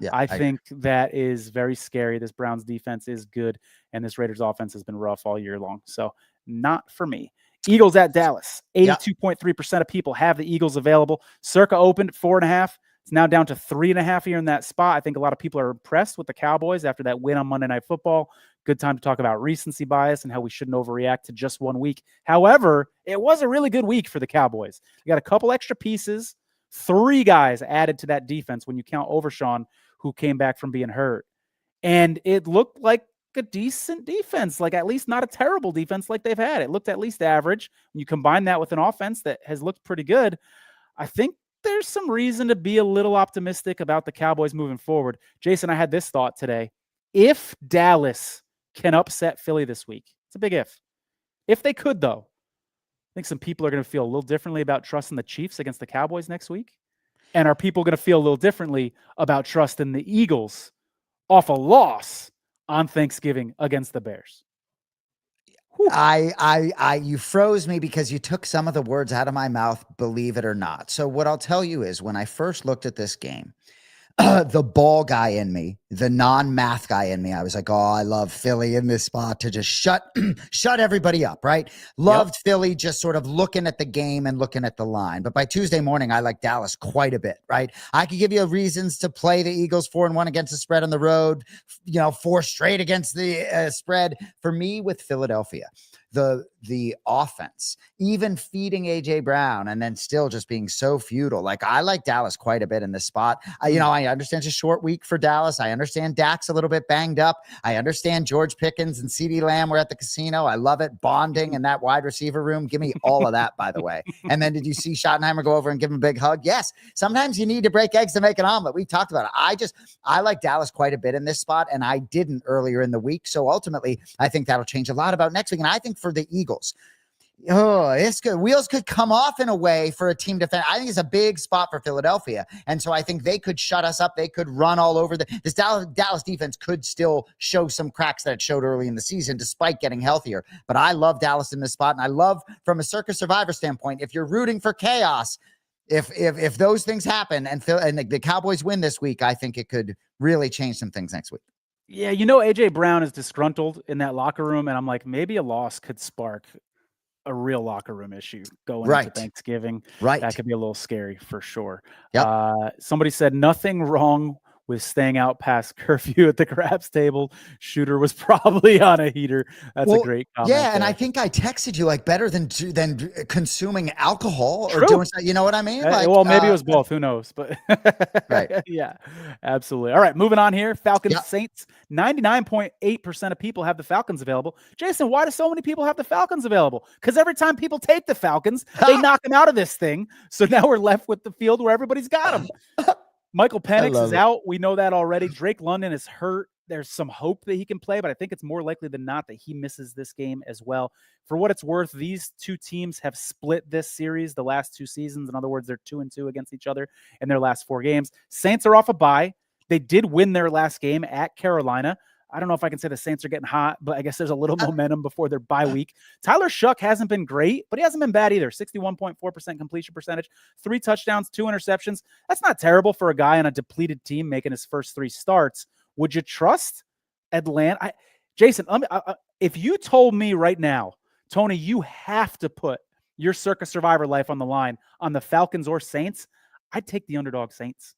Yeah, I think that is very scary. This Browns defense is good, and this Raiders offense has been rough all year long. So not for me. Eagles at Dallas. 82.3% of people have the Eagles available. Circa opened at 4.5. It's now down to 3.5 here in that spot. I think a lot of people are impressed with the Cowboys after that win on Monday Night Football. Good time to talk about recency bias and how we shouldn't overreact to just 1 week. However, it was a really good week for the Cowboys. They got a couple extra pieces, 3 guys added to that defense when you count Overshawn, who came back from being hurt. And it looked like a decent defense, like at least not a terrible defense like they've had. It looked at least average. When you combine that with an offense that has looked pretty good, I think there's some reason to be a little optimistic about the Cowboys moving forward. Jason, I had this thought today. If Dallas can upset Philly this week, it's a big if. If they could, though, I think some people are going to feel a little differently about trusting the Chiefs against the Cowboys next week. And are people going to feel a little differently about trusting the Eagles off a loss on Thanksgiving against the Bears? You froze me because you took some of the words out of my mouth, believe it or not. So what I'll tell you is when I first looked at this game, the ball guy in me, the non-math guy in me, I was like, oh, I love Philly in this spot to just shut everybody up, right? Loved Philly just sort of looking at the game and looking at the line. But by Tuesday morning, I like Dallas quite a bit, right? I could give you reasons to play the Eagles 4-1 against the spread on the road, 4 straight against the spread. For me, with Philadelphia, the offense, even feeding AJ Brown and then still just being so futile. Like I like Dallas quite a bit in this spot. I understand it's a short week for Dallas. I understand Dak's a little bit banged up. I understand George Pickens and CeeDee Lamb were at the casino. I love it. Bonding in that wide receiver room. Give me all of that, by the way. And then did you see Schottenheimer go over and give him a big hug? Yes. Sometimes you need to break eggs to make an omelet. We talked about it. I like Dallas quite a bit in this spot, and I didn't earlier in the week. So ultimately, I think that'll change a lot about next week. And I think for the Eagles, it's good. Wheels could come off in a way for a team defense. I think it's a big spot for Philadelphia. And so I think they could shut us up. They could run all over this Dallas defense could still show some cracks that it showed early in the season, despite getting healthier. But I love Dallas in this spot. And I love from a Circa Survivor standpoint, if you're rooting for chaos, if those things happen and the Cowboys win this week, I think it could really change some things next week. Yeah. AJ Brown is disgruntled in that locker room. And I'm like, maybe a loss could spark a real locker room issue going into Thanksgiving. Right. That could be a little scary for sure. Yep. Somebody said nothing wrong with staying out past curfew at the craps table. Shooter was probably on a heater. That's a great comment. Yeah, and I think I texted you like better than consuming alcohol or doing something. You know what I mean? Like, well, maybe it was both. Who knows? But right. Yeah, absolutely. All right, moving on here. Falcons Saints. 99.8% of people have the Falcons available. Jason, why do so many people have the Falcons available? Because every time people take the Falcons, they knock them out of this thing. So now we're left with the field where everybody's got them. Michael Penix is out. We know that already. Drake London is hurt. There's some hope that he can play, but I think it's more likely than not that he misses this game as well. For what it's worth, these two teams have split this series the last 2 seasons. In other words, they're 2-2 against each other in their last 4 games. Saints are off a bye. They did win their last game at Carolina. I don't know if I can say the Saints are getting hot, but I guess there's a little momentum before their bye week. Tyler Shuck hasn't been great, but he hasn't been bad either. 61.4% completion percentage, 3 touchdowns, 2 interceptions. That's not terrible for a guy on a depleted team making his first 3 starts. Would you trust Atlanta? Jason, if you told me right now, Tony, you have to put your Circa Survivor life on the line on the Falcons or Saints, I'd take the underdog Saints.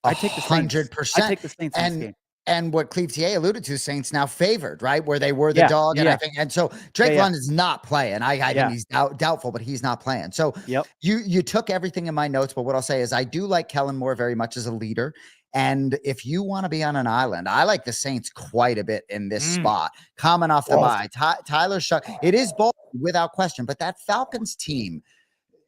I'd take the Saints. 100%. I'd take the Saints in this game. And what Cleveland alluded to, Saints now favored, right? Where they were the dog. And I think, and so Drake London is not playing. I think he's doubtful, but he's not playing. So you took everything in my notes, but what I'll say is I do like Kellen Moore very much as a leader. And if you want to be on an island, I like the Saints quite a bit in this spot. Coming off the bye, Tyler Shuck, it is bold without question, but that Falcons team,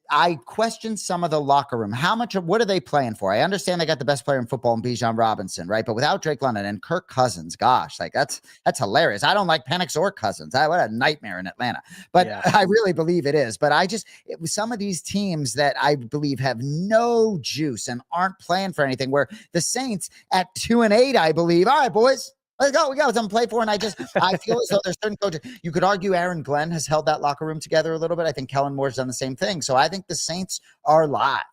I question some of the locker room. What are they playing for? I understand they got the best player in football in Bijan Robinson, right? But without Drake London and Kirk Cousins, gosh, like that's hilarious. I don't like Penix or Cousins. What a nightmare in Atlanta. But I really believe it is. But some of these teams that I believe have no juice and aren't playing for anything, where the Saints at 2-8, I believe, all right, boys, let's go. We got something to play for. And I feel as though there's certain coaches. You could argue Aaron Glenn has held that locker room together a little bit. I think Kellen Moore's done the same thing. So I think the Saints are live.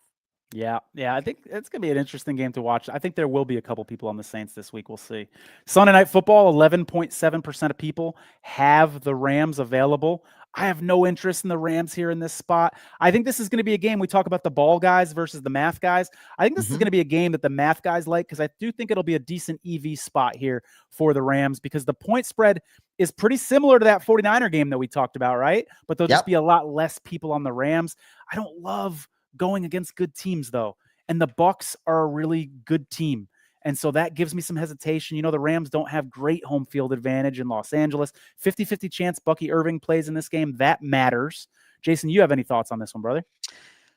Yeah, I think it's going to be an interesting game to watch. I think there will be a couple people on the Saints this week. We'll see. Sunday Night Football, 11.7% of people have the Rams available. I have no interest in the Rams here in this spot. I think this is going to be a game. We talk about the ball guys versus the math guys. I think this is going to be a game that the math guys like, because I do think it'll be a decent EV spot here for the Rams, because the point spread is pretty similar to that 49er game that we talked about, right? But there'll just be a lot less people on the Rams. I don't love going against good teams, though, and the Bucs are a really good team, and so that gives me some hesitation. The Rams don't have great home field advantage in Los Angeles. 50-50 chance Bucky Irving plays in this game. That matters. Jason, you have any thoughts on this one, brother?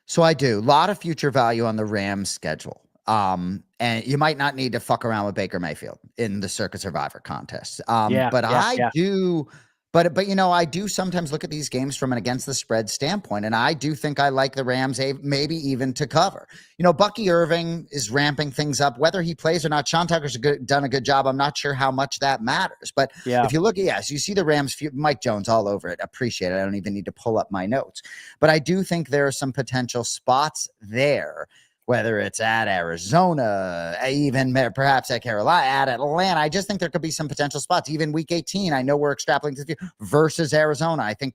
So I do. A lot of future value on the Rams schedule. And you might not need to fuck around with Baker Mayfield in the Circa Survivor Contest. I do. But I do sometimes look at these games from an against the spread standpoint, and I do think I like the Rams maybe even to cover. Bucky Irving is ramping things up. Whether he plays or not, Sean Tucker's done a good job. I'm not sure how much that matters. But if you look at, you see the Rams, Mike Jones all over it. Appreciate it. I don't even need to pull up my notes. But I do think there are some potential spots there, whether it's at Arizona, even perhaps at Carolina, at Atlanta. I just think there could be some potential spots. Even week 18, I know we're extrapolating to the future, versus Arizona. I think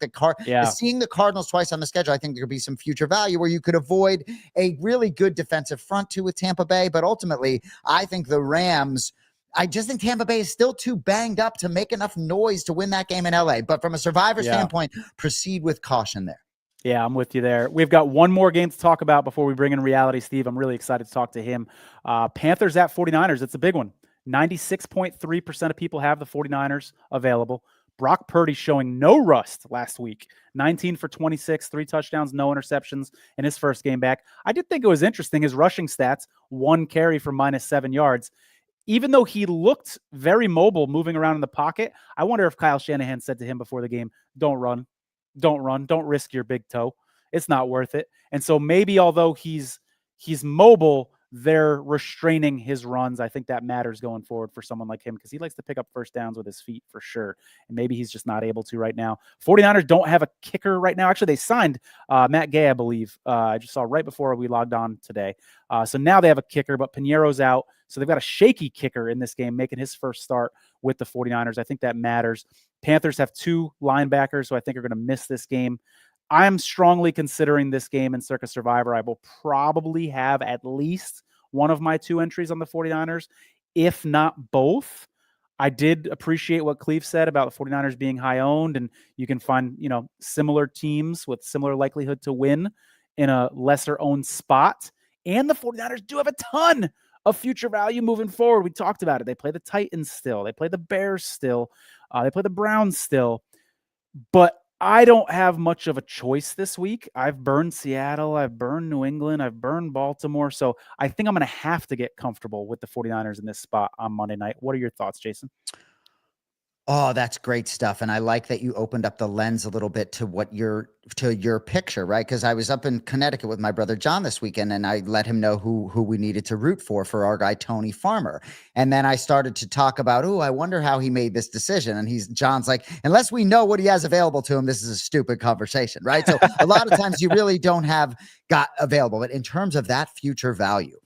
seeing the Cardinals twice on the schedule, I think there could be some future value where you could avoid a really good defensive front too with Tampa Bay. But ultimately, I think the Rams, I just think Tampa Bay is still too banged up to make enough noise to win that game in LA. But from a survivor standpoint, proceed with caution there. Yeah, I'm with you there. We've got one more game to talk about before we bring in Reality Steve. I'm really excited to talk to him. Panthers at 49ers. It's a big one. 96.3% of people have the 49ers available. Brock Purdy showing no rust last week. 19 for 26, 3 touchdowns, no interceptions in his first game back. I did think it was interesting. His rushing stats, 1 carry for -7 yards. Even though he looked very mobile moving around in the pocket, I wonder if Kyle Shanahan said to him before the game, don't run. Don't run. Don't risk your big toe. It's not worth it. And so maybe although he's mobile, they're restraining his runs. I think that matters going forward for someone like him, because he likes to pick up first downs with his feet for sure. And maybe he's just not able to right now. 49ers don't have a kicker right now. Actually, they signed Matt Gay, I believe. I just saw right before we logged on today. So now they have a kicker, but Piñeiro's out. So they've got a shaky kicker in this game, making his first start with the 49ers. I think that matters. Panthers have 2 linebackers, so I think are going to miss this game. I'm strongly considering this game in Circa Survivor. I will probably have at least one of my 2 entries on the 49ers, if not both. I did appreciate what Cleve said about the 49ers being high owned, and you can find, similar teams with similar likelihood to win in a lesser owned spot. And the 49ers do have a ton of future value moving forward. We talked about it. They play the Titans still. They play the Bears still. They play the Browns still. But I don't have much of a choice this week. I've burned Seattle. I've burned New England. I've burned Baltimore. So I think I'm going to have to get comfortable with the 49ers in this spot on Monday night. What are your thoughts, Jason? Oh, that's great stuff. And I like that you opened up the lens a little bit to your picture, right? Because I was up in Connecticut with my brother John this weekend, and I let him know who we needed to root for our guy, Tony Farmer. And then I started to talk about, I wonder how he made this decision. And John's like, unless we know what he has available to him, this is a stupid conversation, right? So a lot of times you really don't have got available. But in terms of that future value,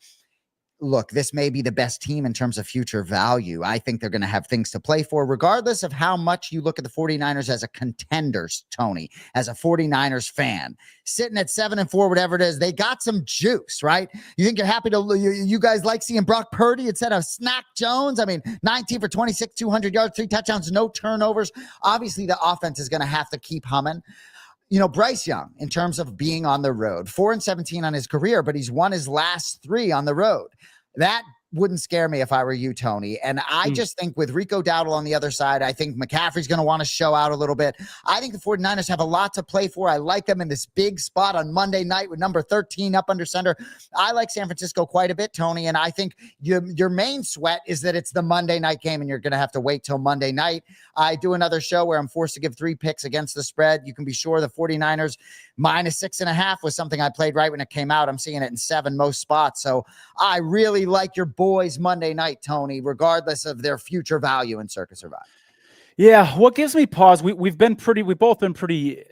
look, this may be the best team in terms of future value. I think they're going to have things to play for, regardless of how much you look at the 49ers as a contenders, Tony, as a 49ers fan. Sitting at 7-4, whatever it is, they got some juice, right? You think you're happy you guys like seeing Brock Purdy instead of Snack Jones? I mean, 19 for 26, 200 yards, 3 touchdowns, no turnovers. Obviously, the offense is going to have to keep humming. Bryce Young, in terms of being on the road, 4-17 on his career, but he's won his last 3 on the road. That wouldn't scare me if I were you, Tony. And I just think with Rico Dowdle on the other side, I think McCaffrey's going to want to show out a little bit. I think the 49ers have a lot to play for. I like them in this big spot on Monday night with number 13 up under center. I like San Francisco quite a bit, Tony. And I think your main sweat is that it's the Monday night game and you're going to have to wait till Monday night. I do another show where I'm forced to give 3 picks against the spread. You can be sure the 49ers -6.5 was something I played right when it came out. I'm seeing it in 7 most spots. So I really like your boys Monday night, Tony, regardless of their future value in Circa Survivor. Yeah, what gives me pause, we've both been pretty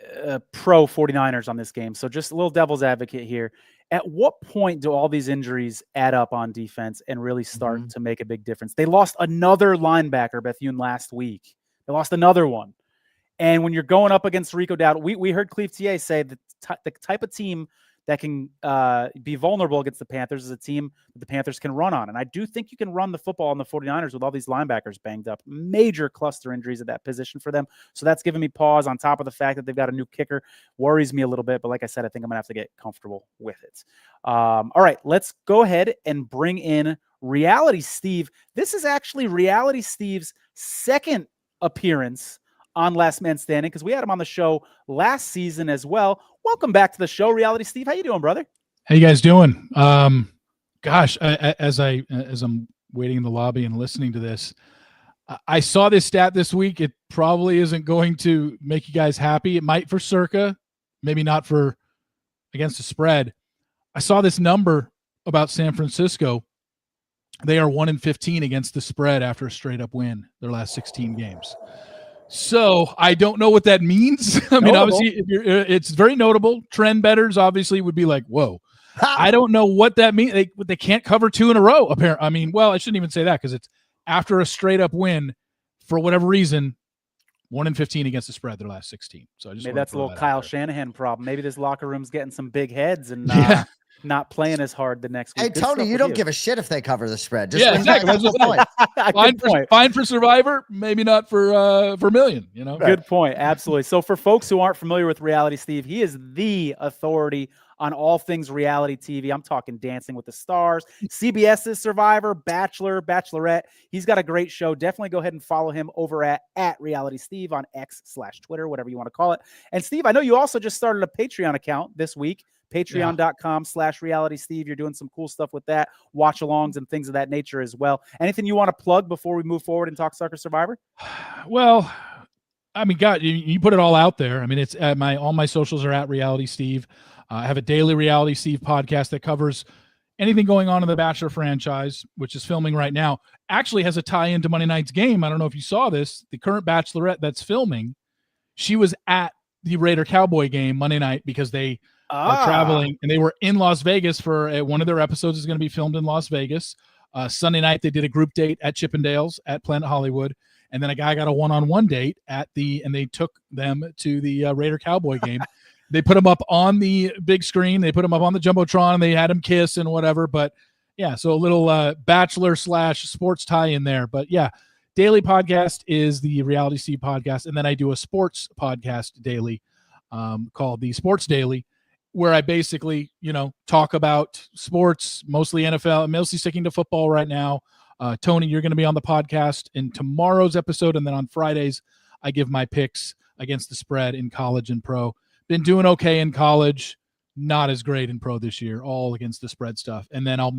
pro 49ers on this game. So just a little devil's advocate here. At what point do all these injuries add up on defense and really start to make a big difference? They lost another linebacker, Bethune, last week. They lost another one. And when you're going up against Rico Dowd, we heard Cleve TA say that the type of team that can be vulnerable against the Panthers is a team that the Panthers can run on. And I do think you can run the football on the 49ers with all these linebackers banged up. Major cluster injuries at that position for them. So that's giving me pause, on top of the fact that they've got a new kicker. Worries me a little bit. But like I said, I think I'm going to have to get comfortable with it. All right, let's go ahead and bring in Reality Steve. This is actually Reality Steve's second appearance on Last Man Standing, because we had him on the show last season as well. Welcome back to the show, Reality Steve. How you doing, brother? How you guys doing? Gosh, as I'm waiting in the lobby and listening to this, I saw this stat this week. It probably isn't going to make you guys happy. It might for Circa, maybe not for against the spread. I saw this number about San Francisco. They are 1-15 against the spread after a straight up win their last 16 games. So I don't know what that means. I mean, obviously, it's very notable. Trend bettors obviously would be like, "Whoa!" I don't know what that means. They can't cover 2 in a row. Apparently, I mean, well, I shouldn't even say that because it's after a straight up win for whatever reason. 1-15 against the spread their last 16. So I just maybe that's a little Kyle Shanahan problem. Maybe this locker room's getting some big heads and not playing as hard the next week. Hey, Tony, you don't give a shit if they cover the spread. Just exactly. That's the point. Fine for Survivor, maybe not for Million. You know, good point. Absolutely. So for folks who aren't familiar with Reality Steve, he is the authority on all things reality TV. I'm talking Dancing with the Stars, CBS's Survivor, Bachelor, Bachelorette. He's got a great show. Definitely go ahead and follow him over at Reality Steve on X/Twitter, whatever you want to call it. And Steve, I know you also just started a Patreon account this week. Patreon.com/Reality Steve. You're doing some cool stuff with that, watch alongs and things of that nature as well. Anything you want to plug before we move forward and talk Circa Survivor? Well, I mean, God, you put it all out there. I mean, it's all my socials are at Reality Steve. I have a daily Reality Steve podcast that covers anything going on in the Bachelor franchise, which is filming right now. Actually has a tie into Monday night's game. I don't know if you saw this. The current Bachelorette that's filming, she was at the Raider Cowboy game Monday night because they are traveling, and they were in Las Vegas for one of their episodes is going to be filmed in Las Vegas. Sunday night, they did a group date at Chippendales at Planet Hollywood. And then a guy got a one-on-one date and they took them to the Raider Cowboy game. They put him up on the big screen. They put him up on the Jumbotron, and they had him kiss and whatever. But yeah, so a little Bachelor/sports tie in there. But yeah, daily podcast is the Reality Steve podcast. And then I do a sports podcast daily called the Sports Daily, where I basically, talk about sports, mostly NFL. I'm mostly sticking to football right now. Tony, you're going to be on the podcast in tomorrow's episode. And then on Fridays, I give my picks against the spread in college and pro. Been doing okay in college, not as great in pro this year, all against the spread stuff. And then I'll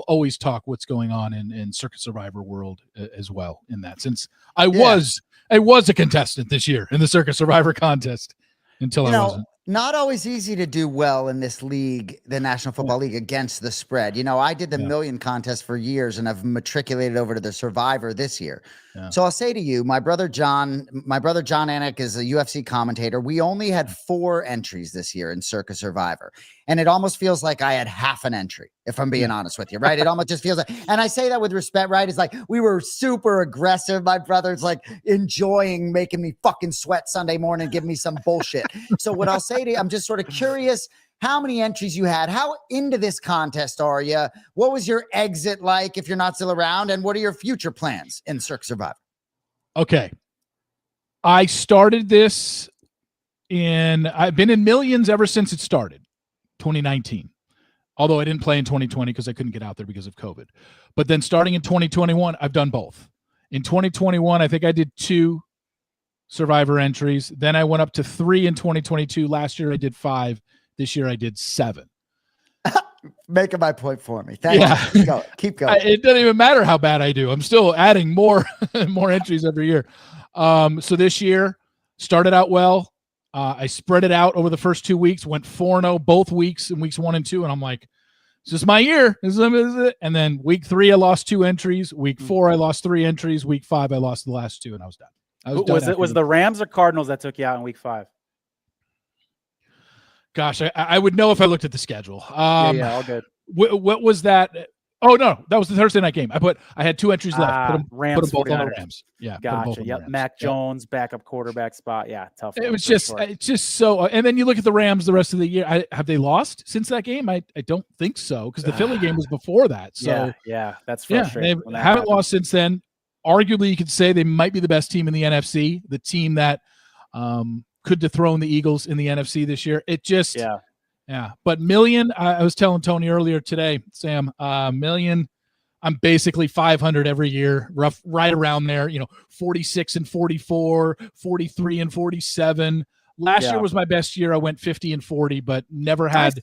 always talk what's going on in Circa Survivor world as well in that, since I was a contestant this year in the Circa Survivor contest until I wasn't. Not always easy to do well in this league, the National Football League, against the spread. I did the Million contest for years, and I've matriculated over to the Survivor this year. Yeah. So I'll say to you, my brother John Anik is a UFC commentator. We only had 4 entries this year in Circa Survivor, and it almost feels like I had half an entry, if I'm being honest with you, right? It almost just feels like, and I say that with respect, right? It's like we were super aggressive. My brother's like enjoying making me fucking sweat Sunday morning, giving me some bullshit. So what I'll say to you, I'm just sort of curious how many entries you had, how into this contest are you? What was your exit like if you're not still around? And what are your future plans in Circa Survivor? Okay. I started this I've been in Millions ever since it started, 2019. Although I didn't play in 2020 because I couldn't get out there because of COVID. But then starting in 2021, I've done both. In 2021, I think I did 2 Survivor entries. Then I went up to 3 in 2022. Last year I did 5. This year I did 7. Making my point for me. Thank you. Keep going. It doesn't even matter how bad I do. I'm still adding more entries every year. So this year started out well. I spread it out over the first 2 weeks, went 4-0 both weeks in weeks 1 and 2. And I'm like, this is my year. This is it. And then week 3, I lost 2 entries. Week 4, I lost 3 entries. Week 5, I lost the last 2, and I was done. Was it the Rams or Cardinals that took you out in week 5? Gosh, I would know if I looked at the schedule. Yeah, all good. What was that? Oh no, that was the Thursday night game. I had 2 entries left. Put them Rams, both on the 49ers. Rams. Yeah, put 'em both Gotcha. on the Yep. Rams. Mac Jones, backup quarterback spot. Yeah, tough. It was just, it's just so. And then you look at the Rams the rest of the year. Have they lost since that game? I don't think so, because the Philly game was before that. So yeah, that's frustrating. They haven't lost since then. Arguably, you could say they might be the best team in the NFC, the team that could dethrone the Eagles in the NFC this year. It just, yeah. But million, I was telling Tony earlier today, Sam, million. I'm basically 500 every year, right around there, 46 and 44, 43 and 47. Last year was my best year. I went 50 and 40, but never had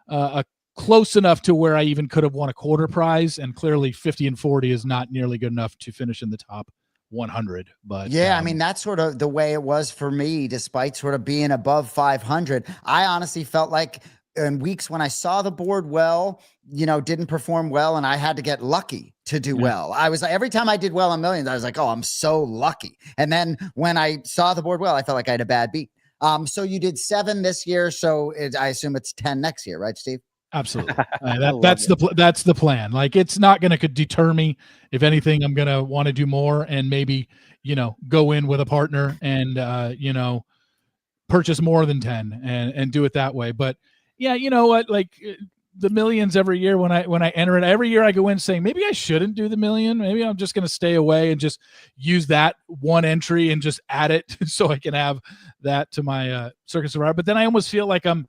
a close enough to where I even could have won a quarter prize. And clearly 50 and 40 is not nearly good enough to finish in the top 100. But I mean, that's sort of the way it was for me, despite sort of being above 500. I honestly felt like in weeks when I saw the board well, didn't perform well, and I had to get lucky to do well. I was, every time I did well on millions, I was like, oh, I'm so lucky. And then when I saw the board well, I felt like I had a bad beat. So you did 7 this year. So I assume it's 10 next year, right, Steve? Absolutely. That's the plan. Like, it's not going to deter me. If anything, I'm going to want to do more and maybe, go in with a partner and, purchase more than 10 and do it that way. But yeah, you know what? Like, the millions every year when I enter it, every year I go in saying, maybe I shouldn't do the million. Maybe I'm just going to stay away and just use that one entry and just add it so I can have that to my Circa Survivor. But then I almost feel like I'm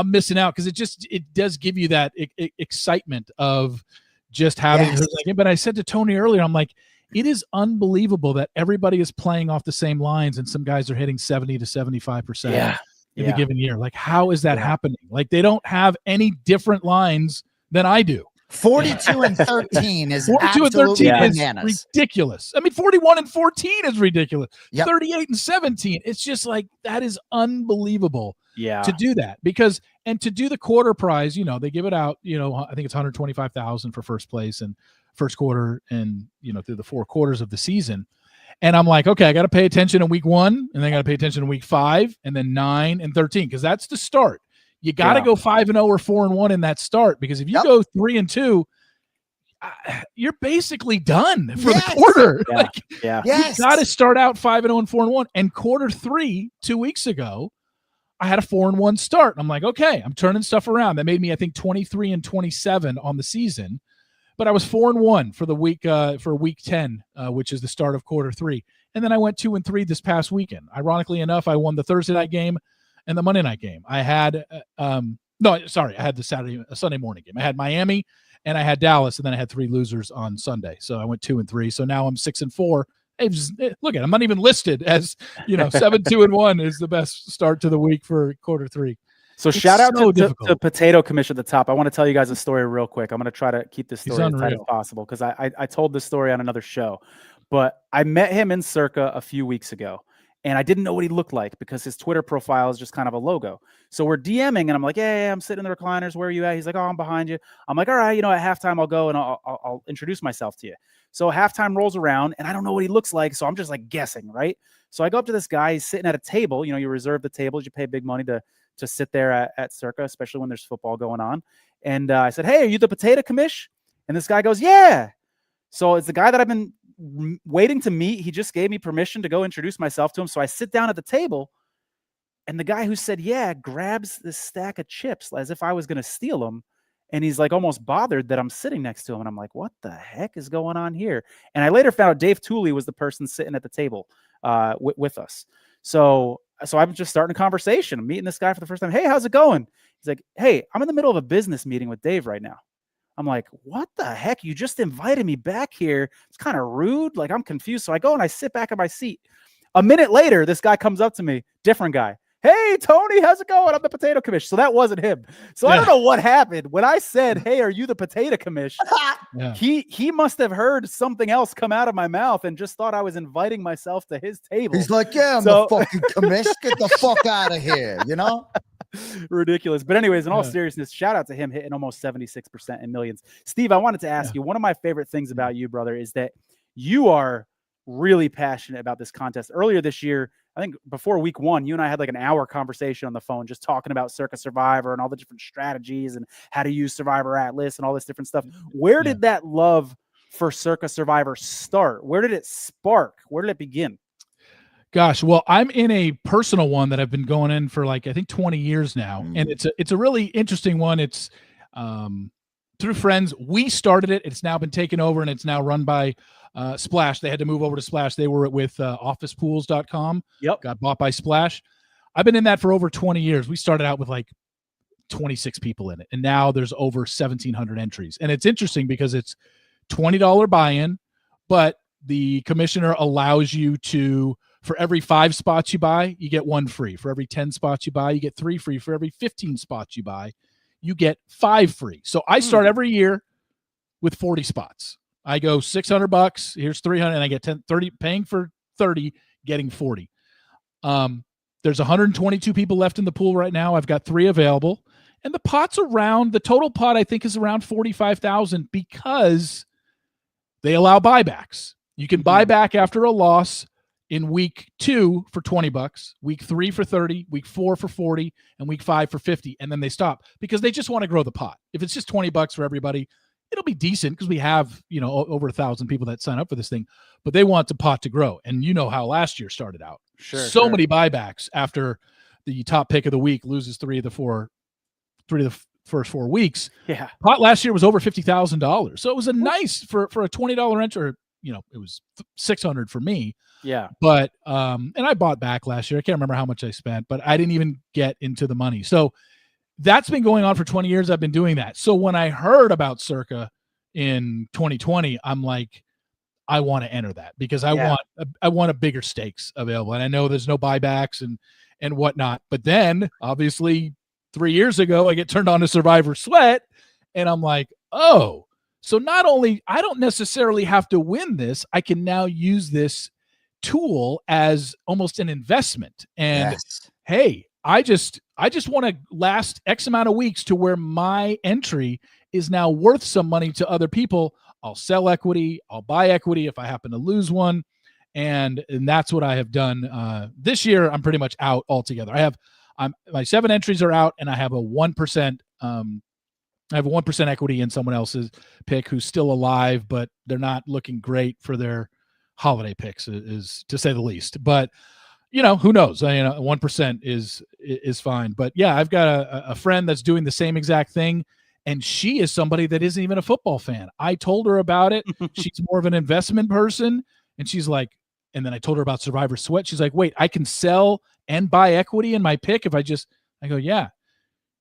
missing out, because it does give you that excitement of just having. But I said to Tony earlier, I'm like, it is unbelievable that everybody is playing off the same lines and some guys are hitting 70 to 75%. In a given year. Like, how is that happening? Like, they don't have any different lines than I do. 42 and 13 is 42 and 13 is bananas. Ridiculous. I mean, 41 and 14 is ridiculous. Yep. 38 and 17. It's just like, that is unbelievable. To do that, because, and to do the quarter prize, they give it out, I think it's 125,000 for first place and first quarter and, through the 4 quarters of the season. And I'm like, okay, I got to pay attention in week 1, and then I got to pay attention in week 5, and then 9 and 13, because that's the start. You got to go 5-0 or 4-1 in that start, because if you go 3-2, you're basically done for the quarter. You got to start out 5-0 and 4-1. And quarter 3, 2 weeks ago, I had a 4-1 start. I'm like, okay, I'm turning stuff around. That made me, I think, 23 and 27 on the season. But I was 4-1 for the week, for week 10, which is the start of quarter 3. And then I went 2-3 this past weekend. Ironically enough, I won the Thursday night game and the Monday night game. I had, I had the Sunday morning game. I had Miami and I had Dallas, and then I had 3 losers on Sunday. So I went 2-3. So now I'm 6-4. Hey, look at, I'm not even listed as, 7-2-1 is the best start to the week for quarter 3. So shout out to Potato Commish at the top. I want to tell you guys a story real quick. I'm going to try to keep this story as tight as possible, because I told this story on another show. But I met him in Circa a few weeks ago, and I didn't know what he looked like because his Twitter profile is just kind of a logo. So we're DMing, and I'm like, hey, I'm sitting in the recliners. Where are you at? He's like, oh, I'm behind you. I'm like, all right, at halftime I'll go and I'll introduce myself to you. So halftime rolls around, and I don't know what he looks like, so I'm just like guessing, right? So I go up to this guy. He's sitting at a table. You reserve the tables. You pay big money to sit there at Circa, especially when there's football going on. And I said, hey, are you the Potato Commish? And this guy goes, yeah. So it's the guy that I've been waiting to meet. He just gave me permission to go introduce myself to him. So I sit down at the table, and the guy who said, yeah, grabs this stack of chips as if I was going to steal them. And he's like almost bothered that I'm sitting next to him. And I'm like, what the heck is going on here? And I later found out Dave Tooley was the person sitting at the table with us. So I'm just starting a conversation. I'm meeting this guy for the first time. Hey, how's it going? He's like, hey, I'm in the middle of a business meeting with Dave right now. I'm like, what the heck? You just invited me back here. It's kind of rude. Like, I'm confused. So I go and I sit back in my seat. A minute later, this guy comes up to me, different guy. Hey, Tony, how's it going? I'm the Potato Commish. So that wasn't him. So I don't know what happened. When I said, hey, are you the Potato Commish? He must have heard something else come out of my mouth and just thought I was inviting myself to his table. He's like, yeah, I'm the fucking Commish. Get the fuck out of here, Ridiculous. But anyways, in all seriousness, shout out to him hitting almost 76% in millions. Steve, I wanted to ask you, one of my favorite things about you, brother, is that you are really passionate about this contest. Earlier this year, I think before week 1, you and I had like an hour conversation on the phone, just talking about Circa Survivor and all the different strategies and how to use Survivor Atlas and all this different stuff. Where did that love for Circa Survivor start? Where did it spark? Where did it begin? Gosh, well, I'm in a personal one that I've been going in for like, I think 20 years now. And it's a really interesting one. It's through friends. We started it. It's now been taken over and it's now run by Splash. They had to move over to Splash. They were with officepools.com. Yep. Got bought by Splash. I've been in that for over 20 years. We started out with like 26 people in it. And now there's over 1,700 entries. And it's interesting because it's $20 buy-in, but the commissioner allows you to, for every 5 spots you buy, you get 1 free. For every 10 spots you buy, you get 3 free. For every 15 spots you buy, you get 5 free. So I start every year with 40 spots. I go $600. Here's 300, and I get 30, paying for 30, getting 40. There's 122 people left in the pool right now. I've got 3 available, and the pot's around, the total pot I think is around 45,000 because they allow buybacks. You can buy back after a loss in week 2 for $20, week 3 for 30, week 4 for 40, and week 5 for 50. And then they stop because they just want to grow the pot. If it's just $20 for everybody, it'll be decent because we have, over 1,000 people that sign up for this thing, but they want the pot to grow. And you know how last year started out. Sure. Many buybacks after the top pick of the week loses 3 of the first 4 weeks. Yeah. Pot last year was over $50,000. So it was a nice for a $20 entry. It was $600 for me. Yeah. But, and I bought back last year. I can't remember how much I spent, but I didn't even get into the money. So that's been going on for 20 years. I've been doing that. So when I heard about Circa in 2020, I'm like, I want to enter that because I want a bigger stakes available. And I know there's no buybacks and whatnot, but then obviously 3 years ago, I get turned on to Survivor Sweat and I'm like, oh, so not only I don't necessarily have to win this, I can now use this tool as almost an investment. And hey, I just want to last X amount of weeks to where my entry is now worth some money to other people. I'll sell equity. I'll buy equity if I happen to lose one. And that's what I have done. This year, I'm pretty much out altogether. My 7 entries are out and I have a 1%. I have a 1% equity in someone else's pick who's still alive, but they're not looking great for their holiday picks, is to say the least. But who knows? 1% is fine. But yeah, I've got a friend that's doing the same exact thing, and she is somebody that isn't even a football fan. I told her about it. She's more of an investment person, and she's like, and then I told her about Survivor Sweat. She's like, wait, I can sell and buy equity in my pick if I go, yeah.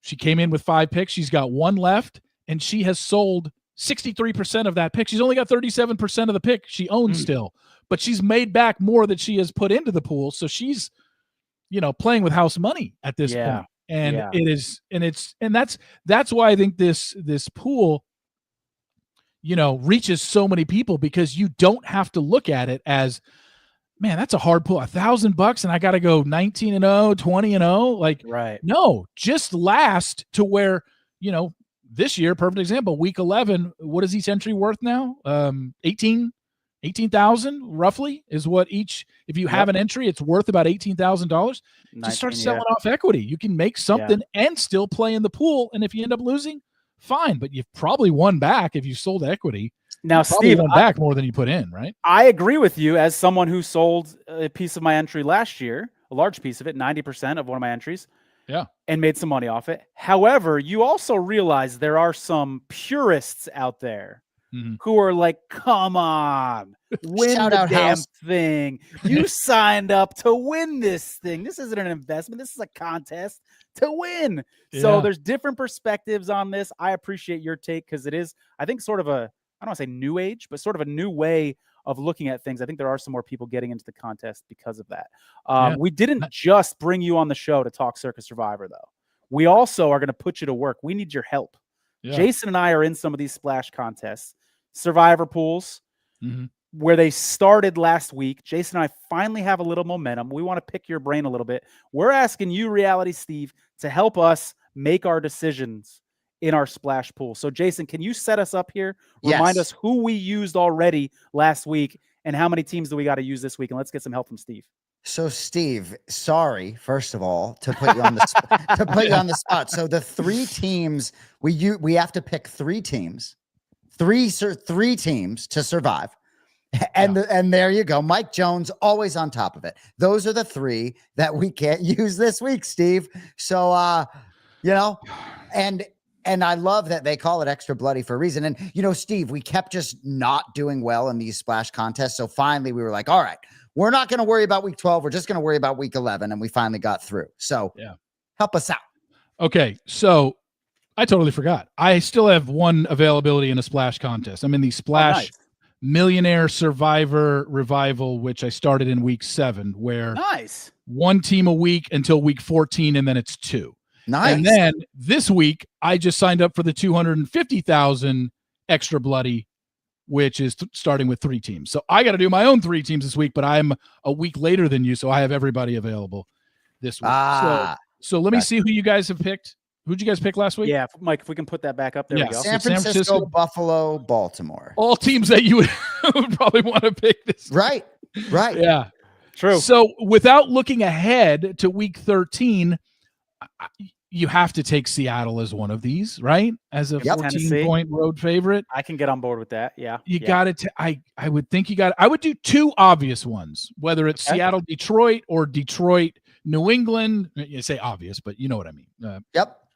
She came in with 5 picks. She's got 1 left, and she has sold 63% of that pick. She's only got 37% of the pick she owns still, but she's made back more that she has put into the pool. So she's, playing with house money at this point. And that's why I think this pool, reaches so many people because you don't have to look at it as, man, that's a hard pull. $1,000 and I got to go 19-0, 20-0. Like, right. No, just last to where, this year, perfect example, week 11, what is each entry worth now? 18,000 roughly is what each, if you have an entry, it's worth about $18,000. Just start selling off equity. You can make something and still play in the pool. And if you end up losing, fine, but you've probably won back if you sold equity. Now, Steve, won back more than you put in, right? I agree with you as someone who sold a piece of my entry last year, a large piece of it, 90% of one of my entries. Yeah. And made some money off it. However, you also realize there are some purists out there who are like, come on, win the damn thing. You signed up to win this thing. This isn't an investment. This is a contest to win. Yeah. So there's different perspectives on this. I appreciate your take because it is, I think, sort of a, I don't want to say new age, but sort of a new way of looking at things. I think there are some more people getting into the contest because of that. We didn't just bring you on the show to talk Circa Survivor, though. We also are going to put you to work. We need your help. Yeah. Jason and I are in some of these splash contests, Survivor pools, where they started last week. Jason and I finally have a little momentum. We want to pick your brain a little bit. We're asking you, Reality Steve, to help us make our decisions in our splash pool. So Jason, can you set us up here? Remind us who we used already last week and how many teams do we got to use this week? And let's get some help from Steve. So Steve, sorry, first of all, to put you on the to put you on the spot. So the 3 teams we have to pick 3 teams, 3 teams to survive. And and there you go. Mike Jones always on top of it. Those are the 3 that we can't use this week, Steve. So you know, and I love that they call it extra bloody for a reason. And you know, Steve, we kept just not doing well in these splash contests. So finally we were like, all right, we're not going to worry about week 12. We're just going to worry about week 11. And we finally got through. So help us out. Okay. So I totally forgot. I still have 1 availability in a splash contest. I'm in the Splash Millionaire Survivor Revival, which I started in week 7, where 1 team a week until week 14, and then it's 2. Nice. And then this week, I just signed up for the 250,000 extra bloody, which is starting with 3 teams. So I got to do my own 3 teams this week, but I'm a week later than you, so I have everybody available this week. So let me see who you guys have picked. Who'd you guys pick last week? Yeah, Mike, if we can put that back up, there we go. San Francisco, Buffalo, Baltimore. All teams that you would probably want to pick this. Right. Yeah. True. So without looking ahead to week 13, you have to take Seattle as one of these, right? As a 14-point road favorite. I can get on board with that. Yeah. You got it. I would think I would do 2 obvious ones, whether it's Seattle, Detroit, or Detroit, New England. You say obvious, but you know what I mean.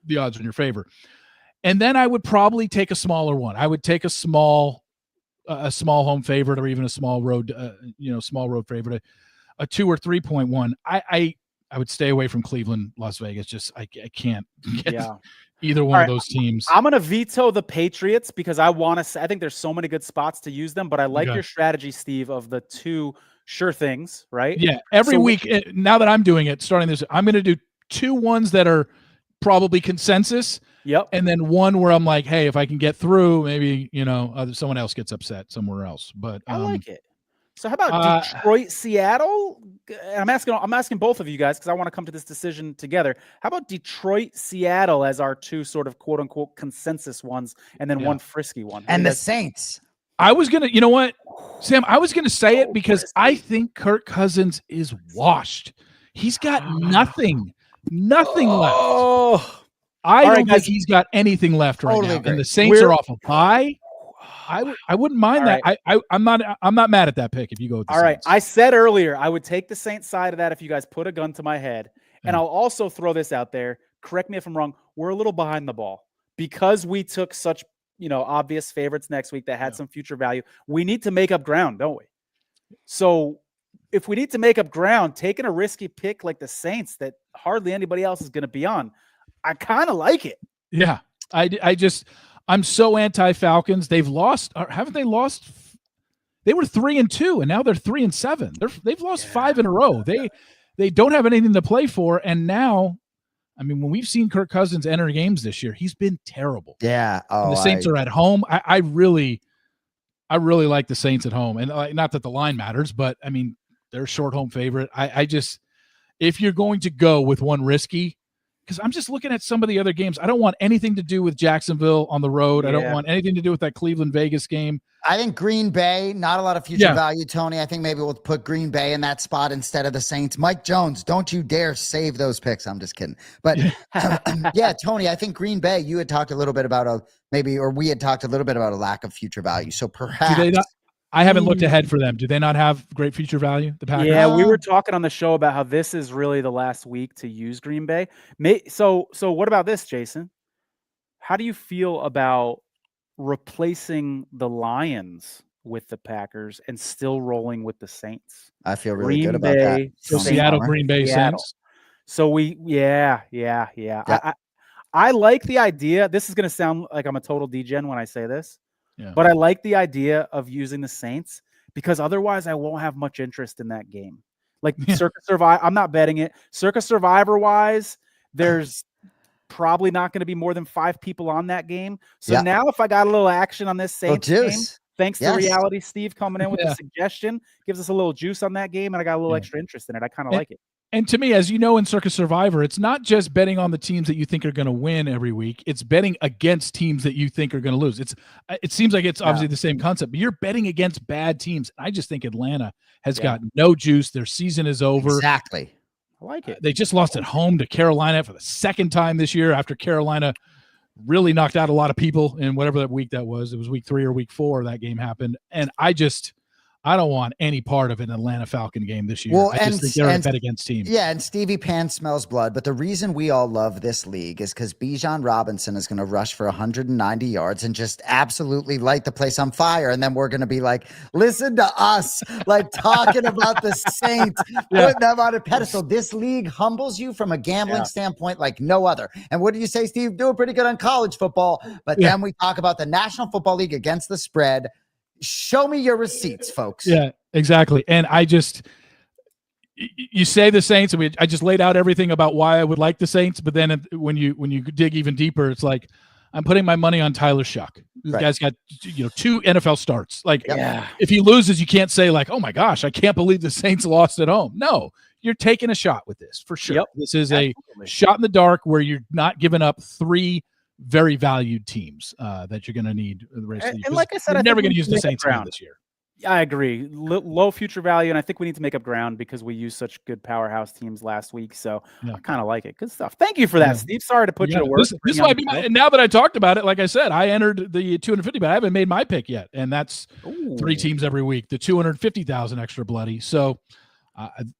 The odds are in your favor. And then I would probably take a smaller one. I would take a small home favorite, or even a small road, small road favorite, a 2 or 3 point one. I would stay away from Cleveland, Las Vegas. Just I can't get either one of those teams. I'm going to veto the Patriots because I think there's so many good spots to use them, but I like your strategy, Steve, of the 2 sure things, right? Yeah. Every week, now that I'm doing it, starting this, I'm going to do 2 ones that are probably consensus. Yep. And then 1 where I'm like, hey, if I can get through, maybe, someone else gets upset somewhere else. But I like it. So how about Detroit, Seattle? I'm asking both of you guys because I want to come to this decision together. How about Detroit, Seattle as our 2 sort of quote unquote consensus ones, and then 1 frisky one? And the Saints. I was going to, you know what, Sam, I was going to say it because I think Kirk Cousins is washed. He's got nothing left. I don't think he's got anything left right now. And the Saints are off a bye. I wouldn't mind that. I'm not mad at that pick if you go with the Saints. I said earlier I would take the Saints side of that if you guys put a gun to my head. And I'll also throw this out there. Correct me if I'm wrong. We're a little behind the ball because we took such obvious favorites next week that had some future value. We need to make up ground, don't we? So if we need to make up ground, taking a risky pick like the Saints that hardly anybody else is going to be on, I kind of like it. Yeah. I'm so anti-Falcons. They've lost, or haven't they lost? They were 3-2 and now they're 3-7. They've lost 5 in a row. They don't have anything to play for. And now, I mean, when we've seen Kirk Cousins enter games this year, he's been terrible. Yeah. The Saints are at home. I really like the Saints at home. And not that the line matters, but I mean, they're a short home favorite. If you're going to go with one risky, because I'm just looking at some of the other games. I don't want anything to do with Jacksonville on the road. I don't want anything to do with that Cleveland-Vegas game. I think Green Bay, not a lot of future value, Tony. I think maybe we'll put Green Bay in that spot instead of the Saints. Mike Jones, don't you dare save those picks. I'm just kidding. But Tony, I think Green Bay, you had talked a little bit about we had talked a little bit about a lack of future value. So perhaps. I haven't looked ahead for them. Do they not have great future value? The Packers? Yeah, we were talking on the show about how this is really the last week to use Green Bay. So what about this, Jason? How do you feel about replacing the Lions with the Packers and still rolling with the Saints? I feel really good about that. So Seattle, Green Bay, Saints. So I like the idea. This is going to sound like I'm a total degen when I say this. Yeah. But I like the idea of using the Saints because otherwise I won't have much interest in that game. Like Circa Survivor, I'm not betting it. Circa Survivor wise, there's probably not going to be more than 5 people on that game. So now if I got a little action on this Saints game, thanks to Reality Steve coming in with the suggestion, gives us a little juice on that game, and I got a little extra interest in it. I kind of like it. And to me, as you know, in Circa Survivor, it's not just betting on the teams that you think are going to win every week. It's betting against teams that you think are going to lose. It seems like it's obviously the same concept, but you're betting against bad teams. I just think Atlanta has got no juice. Their season is over. Exactly. I like it. They just lost at home to Carolina for the second time this year after Carolina really knocked out a lot of people in whatever that week that was. It was week 3 or week 4 that game happened. And I don't want any part of an Atlanta Falcon game this year. Well, I just think they're a bet against teams. Yeah, and Stevie Pan smells blood. But the reason we all love this league is because Bijan Robinson is going to rush for 190 yards and just absolutely light the place on fire. And then we're going to be like, listen to us, like talking about the Saints, putting them on a pedestal. This league humbles you from a gambling standpoint like no other. And what do you say, Steve? Doing pretty good on college football. But then we talk about the National Football League against the spread. Show me your receipts, folks. Yeah, exactly. And you say the Saints, and I just laid out everything about why I would like the Saints. But then when you dig even deeper, it's like I'm putting my money on Tyler Shuck. This guy's got 2 NFL starts. Like if he loses, you can't say like, oh my gosh, I can't believe the Saints lost at home. No, you're taking a shot with this for sure. This is a shot in the dark where you're not giving up 3 very valued teams that you're going to need the rest of the year. And like I said, you're never going to use the Saints this year. I agree. Low future value, and I think we need to make up ground because we used such good powerhouse teams last week. So I kind of like it. Good stuff. Thank you for that, Steve. Sorry to put you to work. This might be now that I talked about it, like I said, I entered the 250, but I haven't made my pick yet, and that's 3 teams every week. The 250,000 extra bloody. So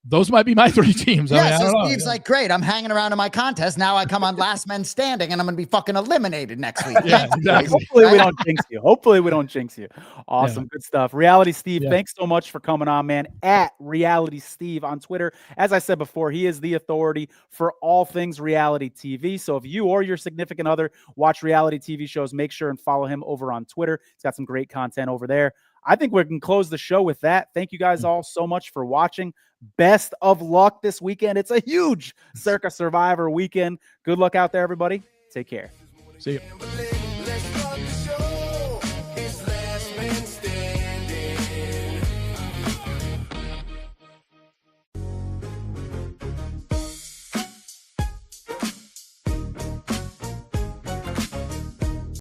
those might be my 3 teams. Yeah, so Steve's like, great, I'm hanging around in my contest. Now I come on last man standing, and I'm going to be fucking eliminated next week. Exactly. Hopefully we don't jinx you. Awesome. Good stuff. Reality Steve, thanks so much for coming on, man. At Reality Steve on Twitter. As I said before, he is the authority for all things reality TV. So if you or your significant other watch reality TV shows, make sure and follow him over on Twitter. He's got some great content over there. I think we can close the show with that. Thank you guys all so much for watching. Best of luck this weekend. It's a huge Circa Survivor weekend. Good luck out there, everybody. Take care. See you.